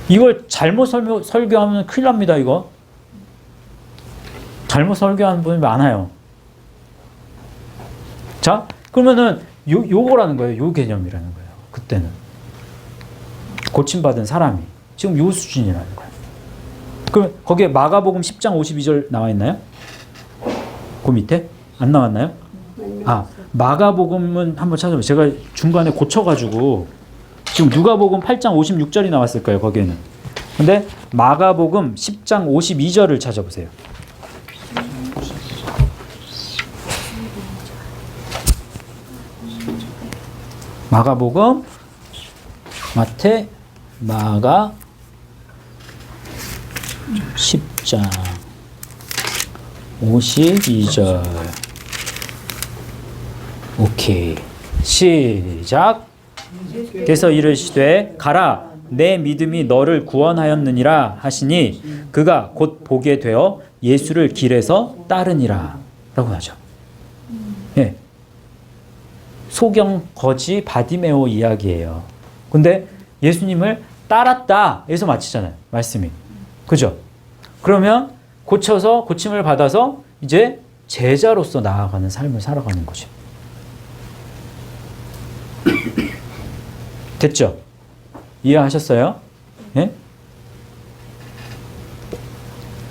이걸 잘못 설교하면 큰일 납니다. 이거 잘못 설교하는 분이 많아요. 자, 그러면은 요거라는 거예요. 요 개념이라는 거예요. 그때는 고침받은 사람이 지금 요 수준이라는 거예요. 그럼 거기에 마가복음 10장 52절 나와 있나요? 그 밑에 안 나왔나요? 아, 마가복음은 한번 찾아보세요. 제가 중간에 고쳐가지고 지금 누가복음 8장 56절이 나왔을 거예요. 거기에는. 근데 마가복음 10장 52절을 찾아보세요. 마가복음 마태 마가 10장 52절. 오케이. 시작. 그래서 이르시되 가라 내 믿음이 너를 구원하였느니라 하시니 그가 곧 보게 되어 예수를 길에서 따르니라 라고 하죠. 예. 소경 거지 바디메오 이야기예요. 근데 예수님을 따랐다 에서 마치잖아요. 말씀이. 그죠? 그러면 고쳐서 고침을 받아서 이제 제자로서 나아가는 삶을 살아가는 거죠. 됐죠? 이해하셨어요? 예?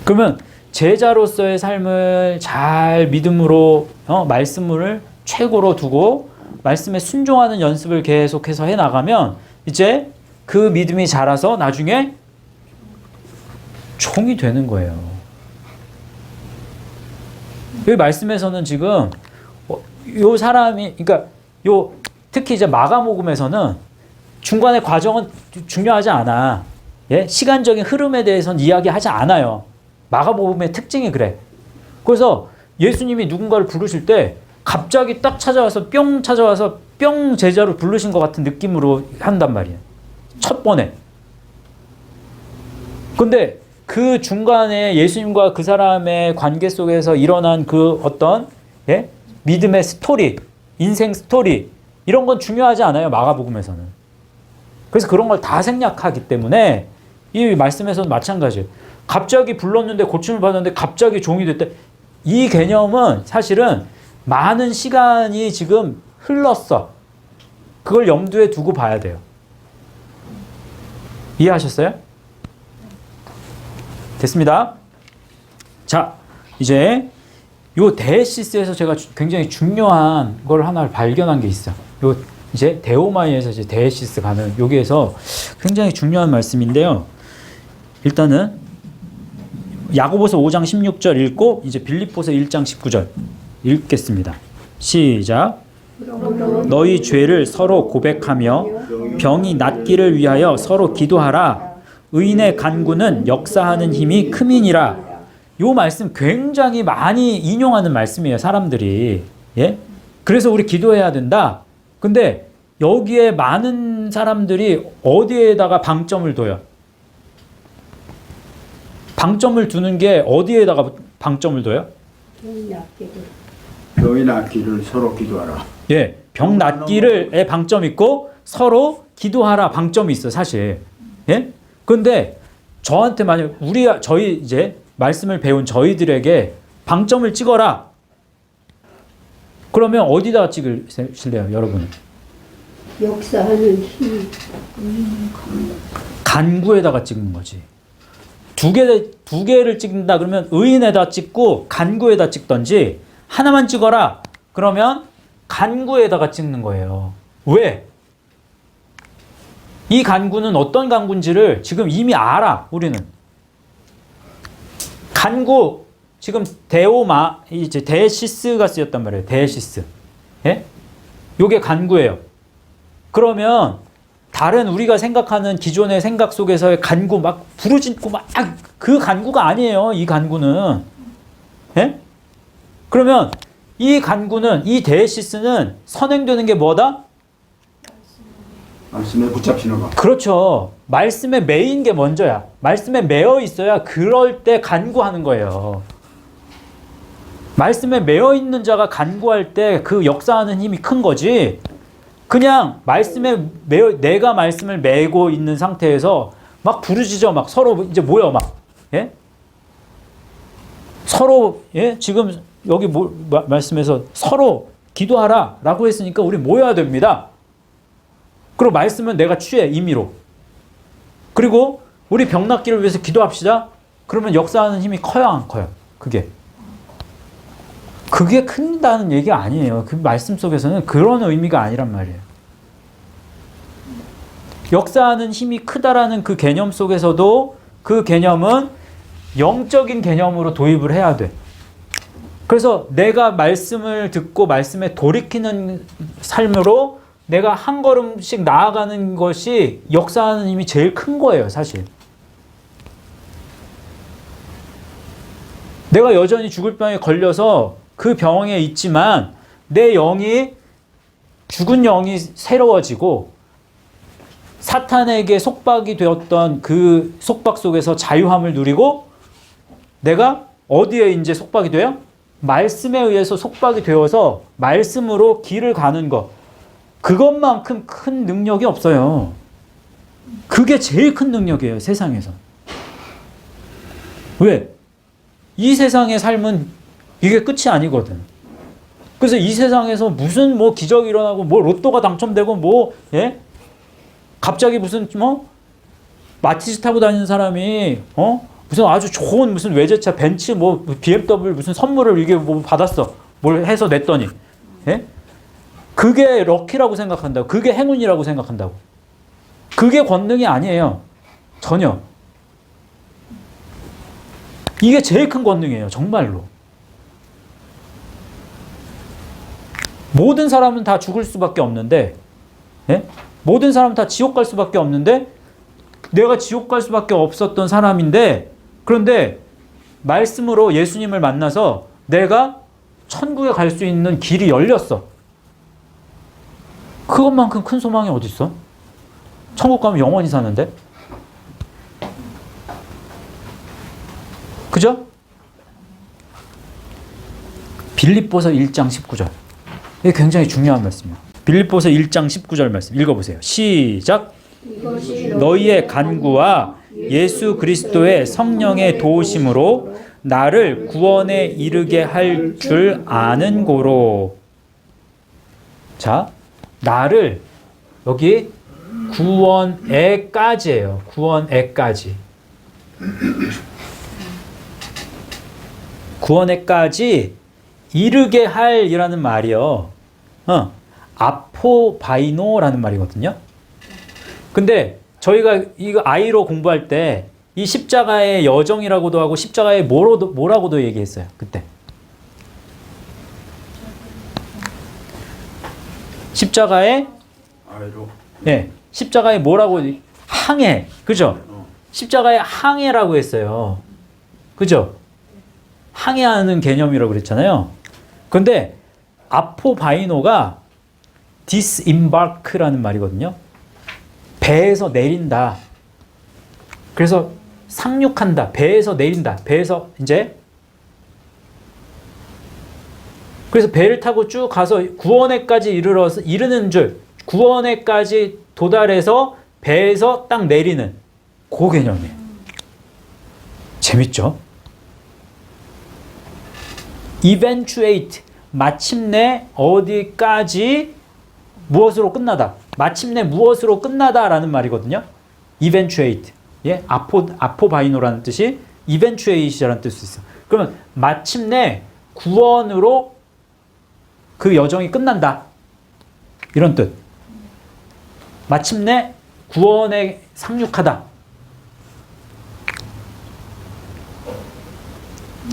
그러면 제자로서의 삶을 잘 믿음으로 말씀을 최고로 두고 말씀에 순종하는 연습을 계속해서 해나가면 이제 그 믿음이 자라서 나중에 종이 되는 거예요. 여기 말씀에서는 지금 요 사람이, 그러니까 요 특히 이제 마가복음에서는 중간의 과정은 중요하지 않아. 예? 시간적인 흐름에 대해서는 이야기하지 않아요. 마가복음의 특징이 그래. 그래서 예수님이 누군가를 부르실 때 갑자기 딱 찾아와서 뿅 제자로 부르신 것 같은 느낌으로 한단 말이에요. 첫 번에. 근데 그 중간에 예수님과 그 사람의 관계 속에서 일어난 그 어떤 믿음의 스토리, 인생 스토리 이런 건 중요하지 않아요. 마가복음에서는. 그래서 그런 걸 다 생략하기 때문에 이 말씀에서는 마찬가지예요. 갑자기 불렀는데 고침을 받았는데 갑자기 종이 됐대. 이 개념은 사실은 많은 시간이 지금 흘렀어. 그걸 염두에 두고 봐야 돼요. 이해하셨어요? 됐습니다. 자, 이제 요 데에시스에서 제가 굉장히 중요한 걸 하나를 발견한 게 있어요. 요 이제 데오마이에서 이제 데에시스 가면 여기에서 굉장히 중요한 말씀인데요. 일단은 야고보서 5장 16절 읽고 이제 빌립보서 1장 19절 읽겠습니다. 시작. 너희 죄를 서로 고백하며 병이 낫기를 위하여 서로 기도하라. 의인의 간구는 역사하는 힘이 크민이라. 요 말씀 굉장히 많이 인용하는 말씀이에요, 사람들이. 예? 그래서 우리 기도해야 된다. 근데 여기에 많은 사람들이 어디에다가 방점을 둬요? 방점을 두는 게 어디에다가 방점을 둬요?
병이 낫기를 서로 기도하라.
예, 병 낫기를에 방점 있고 서로 기도하라 방점이 있어 사실. 예? 근데 저한테 만약 저희 이제 말씀을 배운 저희들에게 방점을 찍어라. 그러면 어디다 찍으실래요, 여러분?
역사하는 힘.
간구에다가 찍는 거지. 두 개를 찍는다 그러면 의인에다 찍고 간구에다 찍던지 하나만 찍어라. 그러면 간구에다가 찍는 거예요. 왜? 이 간구는 어떤 간구인지를 지금 이미 알아, 우리는. 간구, 지금 이제 데시스가 쓰였단 말이에요. 데시스. 예? 요게 간구예요. 그러면 다른 우리가 생각하는 기존의 생각 속에서의 간구 막 부르짖고 막 그 간구가 아니에요. 이 간구는. 예? 그러면 이 간구는 이 데시스는 선행되는 게 뭐다?
말씀에 붙잡히는 거.
그렇죠. 말씀에 매인 게 먼저야. 말씀에 매여 있어야 그럴 때 간구하는 거예요. 말씀에 매여 있는 자가 간구할 때 그 역사하는 힘이 큰 거지. 그냥 말씀에 내가 말씀을 메고 있는 상태에서 막 부르짖어 막 서로 이제 모여 막. 예? 서로 예? 지금 여기 말씀에서 서로 기도하라라고 했으니까 우리 모여야 됩니다. 그리고 말씀은 내가 취해 임의로. 그리고 우리 병 낫기를 위해서 기도합시다. 그러면 역사하는 힘이 커요, 안 커요? 그게 큰다는 얘기가 아니에요. 그 말씀 속에서는 그런 의미가 아니란 말이에요. 역사하는 힘이 크다라는 그 개념 속에서도 그 개념은 영적인 개념으로 도입을 해야 돼. 그래서 내가 말씀을 듣고 말씀에 돌이키는 삶으로 내가 한 걸음씩 나아가는 것이 역사하는 힘이 제일 큰 거예요, 사실. 내가 여전히 죽을 병에 걸려서 그 병에 있지만 내 영이 죽은 영이 새로워지고 사탄에게 속박이 되었던 그 속박 속에서 자유함을 누리고 내가 어디에 이제 속박이 돼요? 말씀에 의해서 속박이 되어서 말씀으로 길을 가는 것. 그것만큼 큰 능력이 없어요. 그게 제일 큰 능력이에요, 세상에서. 왜? 이 세상의 삶은 이게 끝이 아니거든. 그래서 이 세상에서 무슨 뭐 기적이 일어나고 뭐 로또가 당첨되고 뭐 예? 갑자기 무슨 뭐 마티즈 타고 다니는 사람이 무슨 아주 좋은 무슨 외제차 벤츠 뭐 BMW 무슨 선물을 이게 뭐 받았어. 뭘 해서 냈더니 예? 그게 럭키라고 생각한다고. 그게 행운이라고 생각한다고. 그게 권능이 아니에요. 전혀. 이게 제일 큰 권능이에요. 정말로. 모든 사람은 다 죽을 수밖에 없는데 예? 모든 사람은 다 지옥 갈 수밖에 없는데 내가 지옥 갈 수밖에 없었던 사람인데 그런데 말씀으로 예수님을 만나서 내가 천국에 갈 수 있는 길이 열렸어. 그것만큼 큰 소망이 어디 있어? 천국 가면 영원히 사는데? 그죠? 빌립보서 1장 19절. 이게 굉장히 중요한 말씀이에요. 빌립보서 1장 19절 말씀 읽어보세요. 시작. 너희의 간구와 예수 그리스도의 성령의 도우심으로 나를 구원에 이르게 할 줄 아는 고로. 자, 나를 여기 구원에까지예요. 구원에까지. 구원에까지 이르게 할이라는 말이요. 아포바이노라는 말이거든요. 근데 저희가 이거 아이로 공부할 때 이 십자가의 여정이라고도 하고 십자가의 뭐라고도 얘기했어요. 그때. 십자가의
아래로.
예, 십자가의 뭐라고 항해, 그죠? 십자가의 항해라고 했어요. 그죠? 항해하는 개념이라고 그랬잖아요. 근데 아포바이노가 disembark라는 말이거든요. 배에서 내린다. 그래서 상륙한다. 배에서 내린다. 배에서 이제 그래서 배를 타고 쭉 가서 구원회까지 이르는 줄, 구원회까지 도달해서 배에서 딱 내리는 그 개념이에요. 재밌죠? eventuate, 마침내 어디까지 무엇으로 끝나다. 마침내 무엇으로 끝나다라는 말이거든요. eventuate. 예, 아포바이노라는 뜻이 eventuate이라는 뜻이 있어요. 그러면 마침내 구원으로 그 여정이 끝난다. 이런 뜻. 마침내 구원에 상륙하다.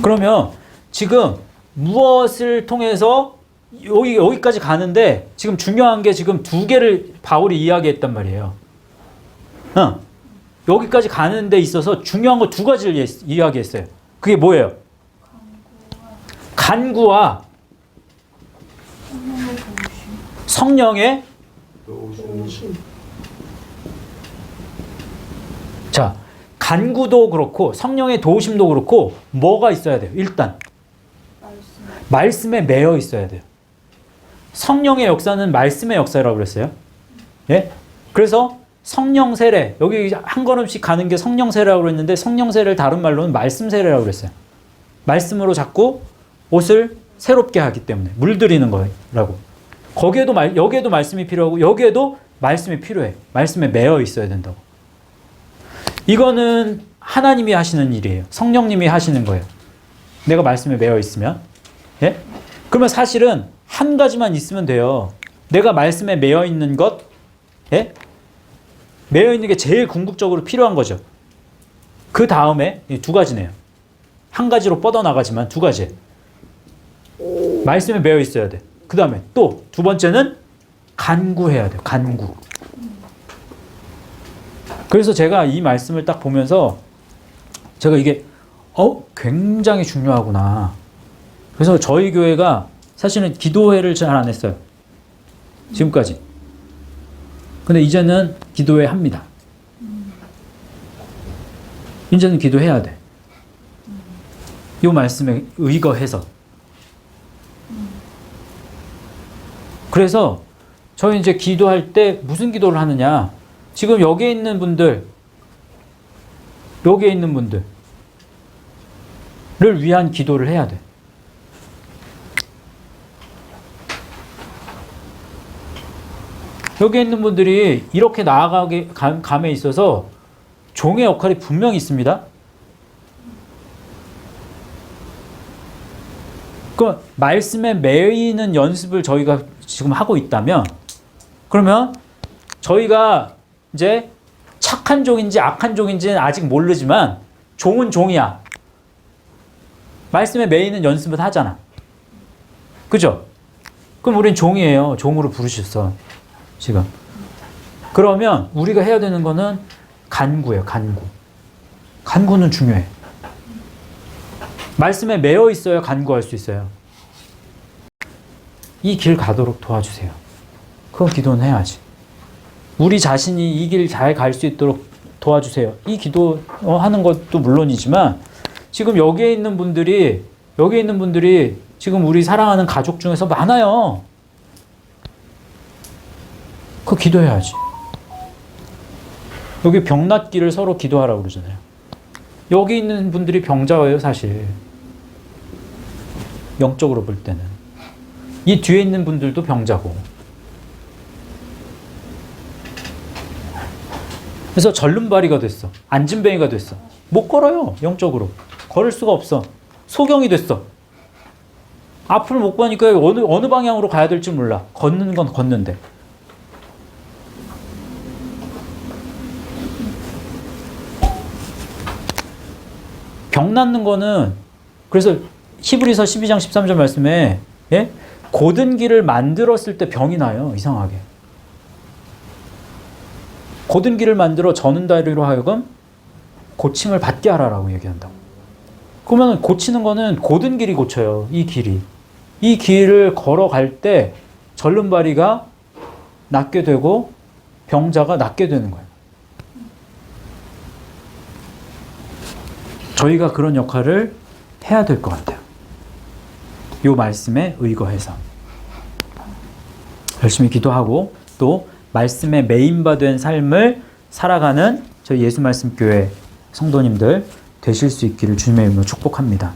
그러면 지금 무엇을 통해서 여기까지 가는데 지금 중요한 게 지금 두 개를 바울이 이야기했단 말이에요. 여기까지 가는 데 있어서 중요한 거 두 가지를 이야기했어요. 그게 뭐예요? 간구와 성령의
도우심.
자, 간구도 그렇고 성령의 도우심도 그렇고 뭐가 있어야 돼요? 일단 말씀에 매여 있어야 돼요. 성령의 역사는 말씀의 역사라고 그랬어요. 예? 그래서 성령 세례, 여기 한 걸음씩 가는 게 성령 세례라고 그랬는데 성령 세례를 다른 말로는 말씀 세례라고 그랬어요. 말씀으로 자꾸 옷을 새롭게 하기 때문에 물들이는 거라고. 거기에도 여기에도 말씀이 필요하고 여기에도 말씀이 필요해. 말씀에 매여 있어야 된다고. 이거는 하나님이 하시는 일이에요. 성령님이 하시는 거예요. 내가 말씀에 매여 있으면. 예? 그러면 사실은 한 가지만 있으면 돼요. 내가 말씀에 매여 있는 것, 예? 매여 있는 게 제일 궁극적으로 필요한 거죠. 그 다음에 두 가지네요. 한 가지로 뻗어나가지만 두 가지. 말씀에 매여 있어야 돼. 그 다음에 또 두 번째는 간구해야 돼요. 간구. 그래서 제가 이 말씀을 딱 보면서 제가 이게 굉장히 중요하구나. 그래서 저희 교회가 사실은 기도회를 잘 안 했어요. 지금까지. 근데 이제는 기도회 합니다. 이제는 기도해야 돼. 이 말씀에 의거해서. 그래서 저희 이제 기도할 때 무슨 기도를 하느냐. 지금 여기에 있는 분들을 위한 기도를 해야 돼. 여기 있는 분들이 이렇게 나아가게 감에 있어서 종의 역할이 분명히 있습니다. 그 말씀에 매이는 연습을 저희가 지금 하고 있다면, 그러면 저희가 이제 착한 종인지 악한 종인지는 아직 모르지만 종은 종이야. 말씀에 매이는 연습은 하잖아. 그죠? 그럼 우린 종이에요. 종으로 부르셨어. 지금. 그러면 우리가 해야 되는 거는 간구예요. 간구. 간구는 중요해. 말씀에 매여 있어야 간구할 수 있어요. 이 길 가도록 도와주세요. 그건 기도는 해야지. 우리 자신이 이 길 잘 갈 수 있도록 도와주세요. 이 기도 하는 것도 물론이지만 지금 여기에 있는 분들이 지금 우리 사랑하는 가족 중에서 많아요. 그거 기도해야지. 여기 병 낫기를 서로 기도하라고 그러잖아요. 여기 있는 분들이 병자예요, 사실. 영적으로 볼 때는. 이 뒤에 있는 분들도 병자고. 그래서 절름발이가 됐어. 안진뱅이가 됐어. 못 걸어요, 영적으로. 걸을 수가 없어. 소경이 됐어. 앞을 못 가니까 어느 방향으로 가야 될지 몰라. 걷는 건 걷는데. 병 낫는 거는, 그래서 히브리서 12장 13절 말씀에, 예? 고든 길을 만들었을 때 병이 나요. 이상하게. 고든 길을 만들어 저는 다리로 하여금 고침을 받게 하라라고 얘기한다고. 그러면 고치는 거는 고든 길이 고쳐요. 이 길이. 이 길을 걸어갈 때 절름발이가 낫게 되고 병자가 낫게 되는 거예요. 저희가 그런 역할을 해야 될 것 같아요. 이 말씀에 의거해서 열심히 기도하고 또 말씀에 메인바된 삶을 살아가는 저희 예수말씀교회 성도님들 되실 수 있기를 주님의 이름으로 축복합니다.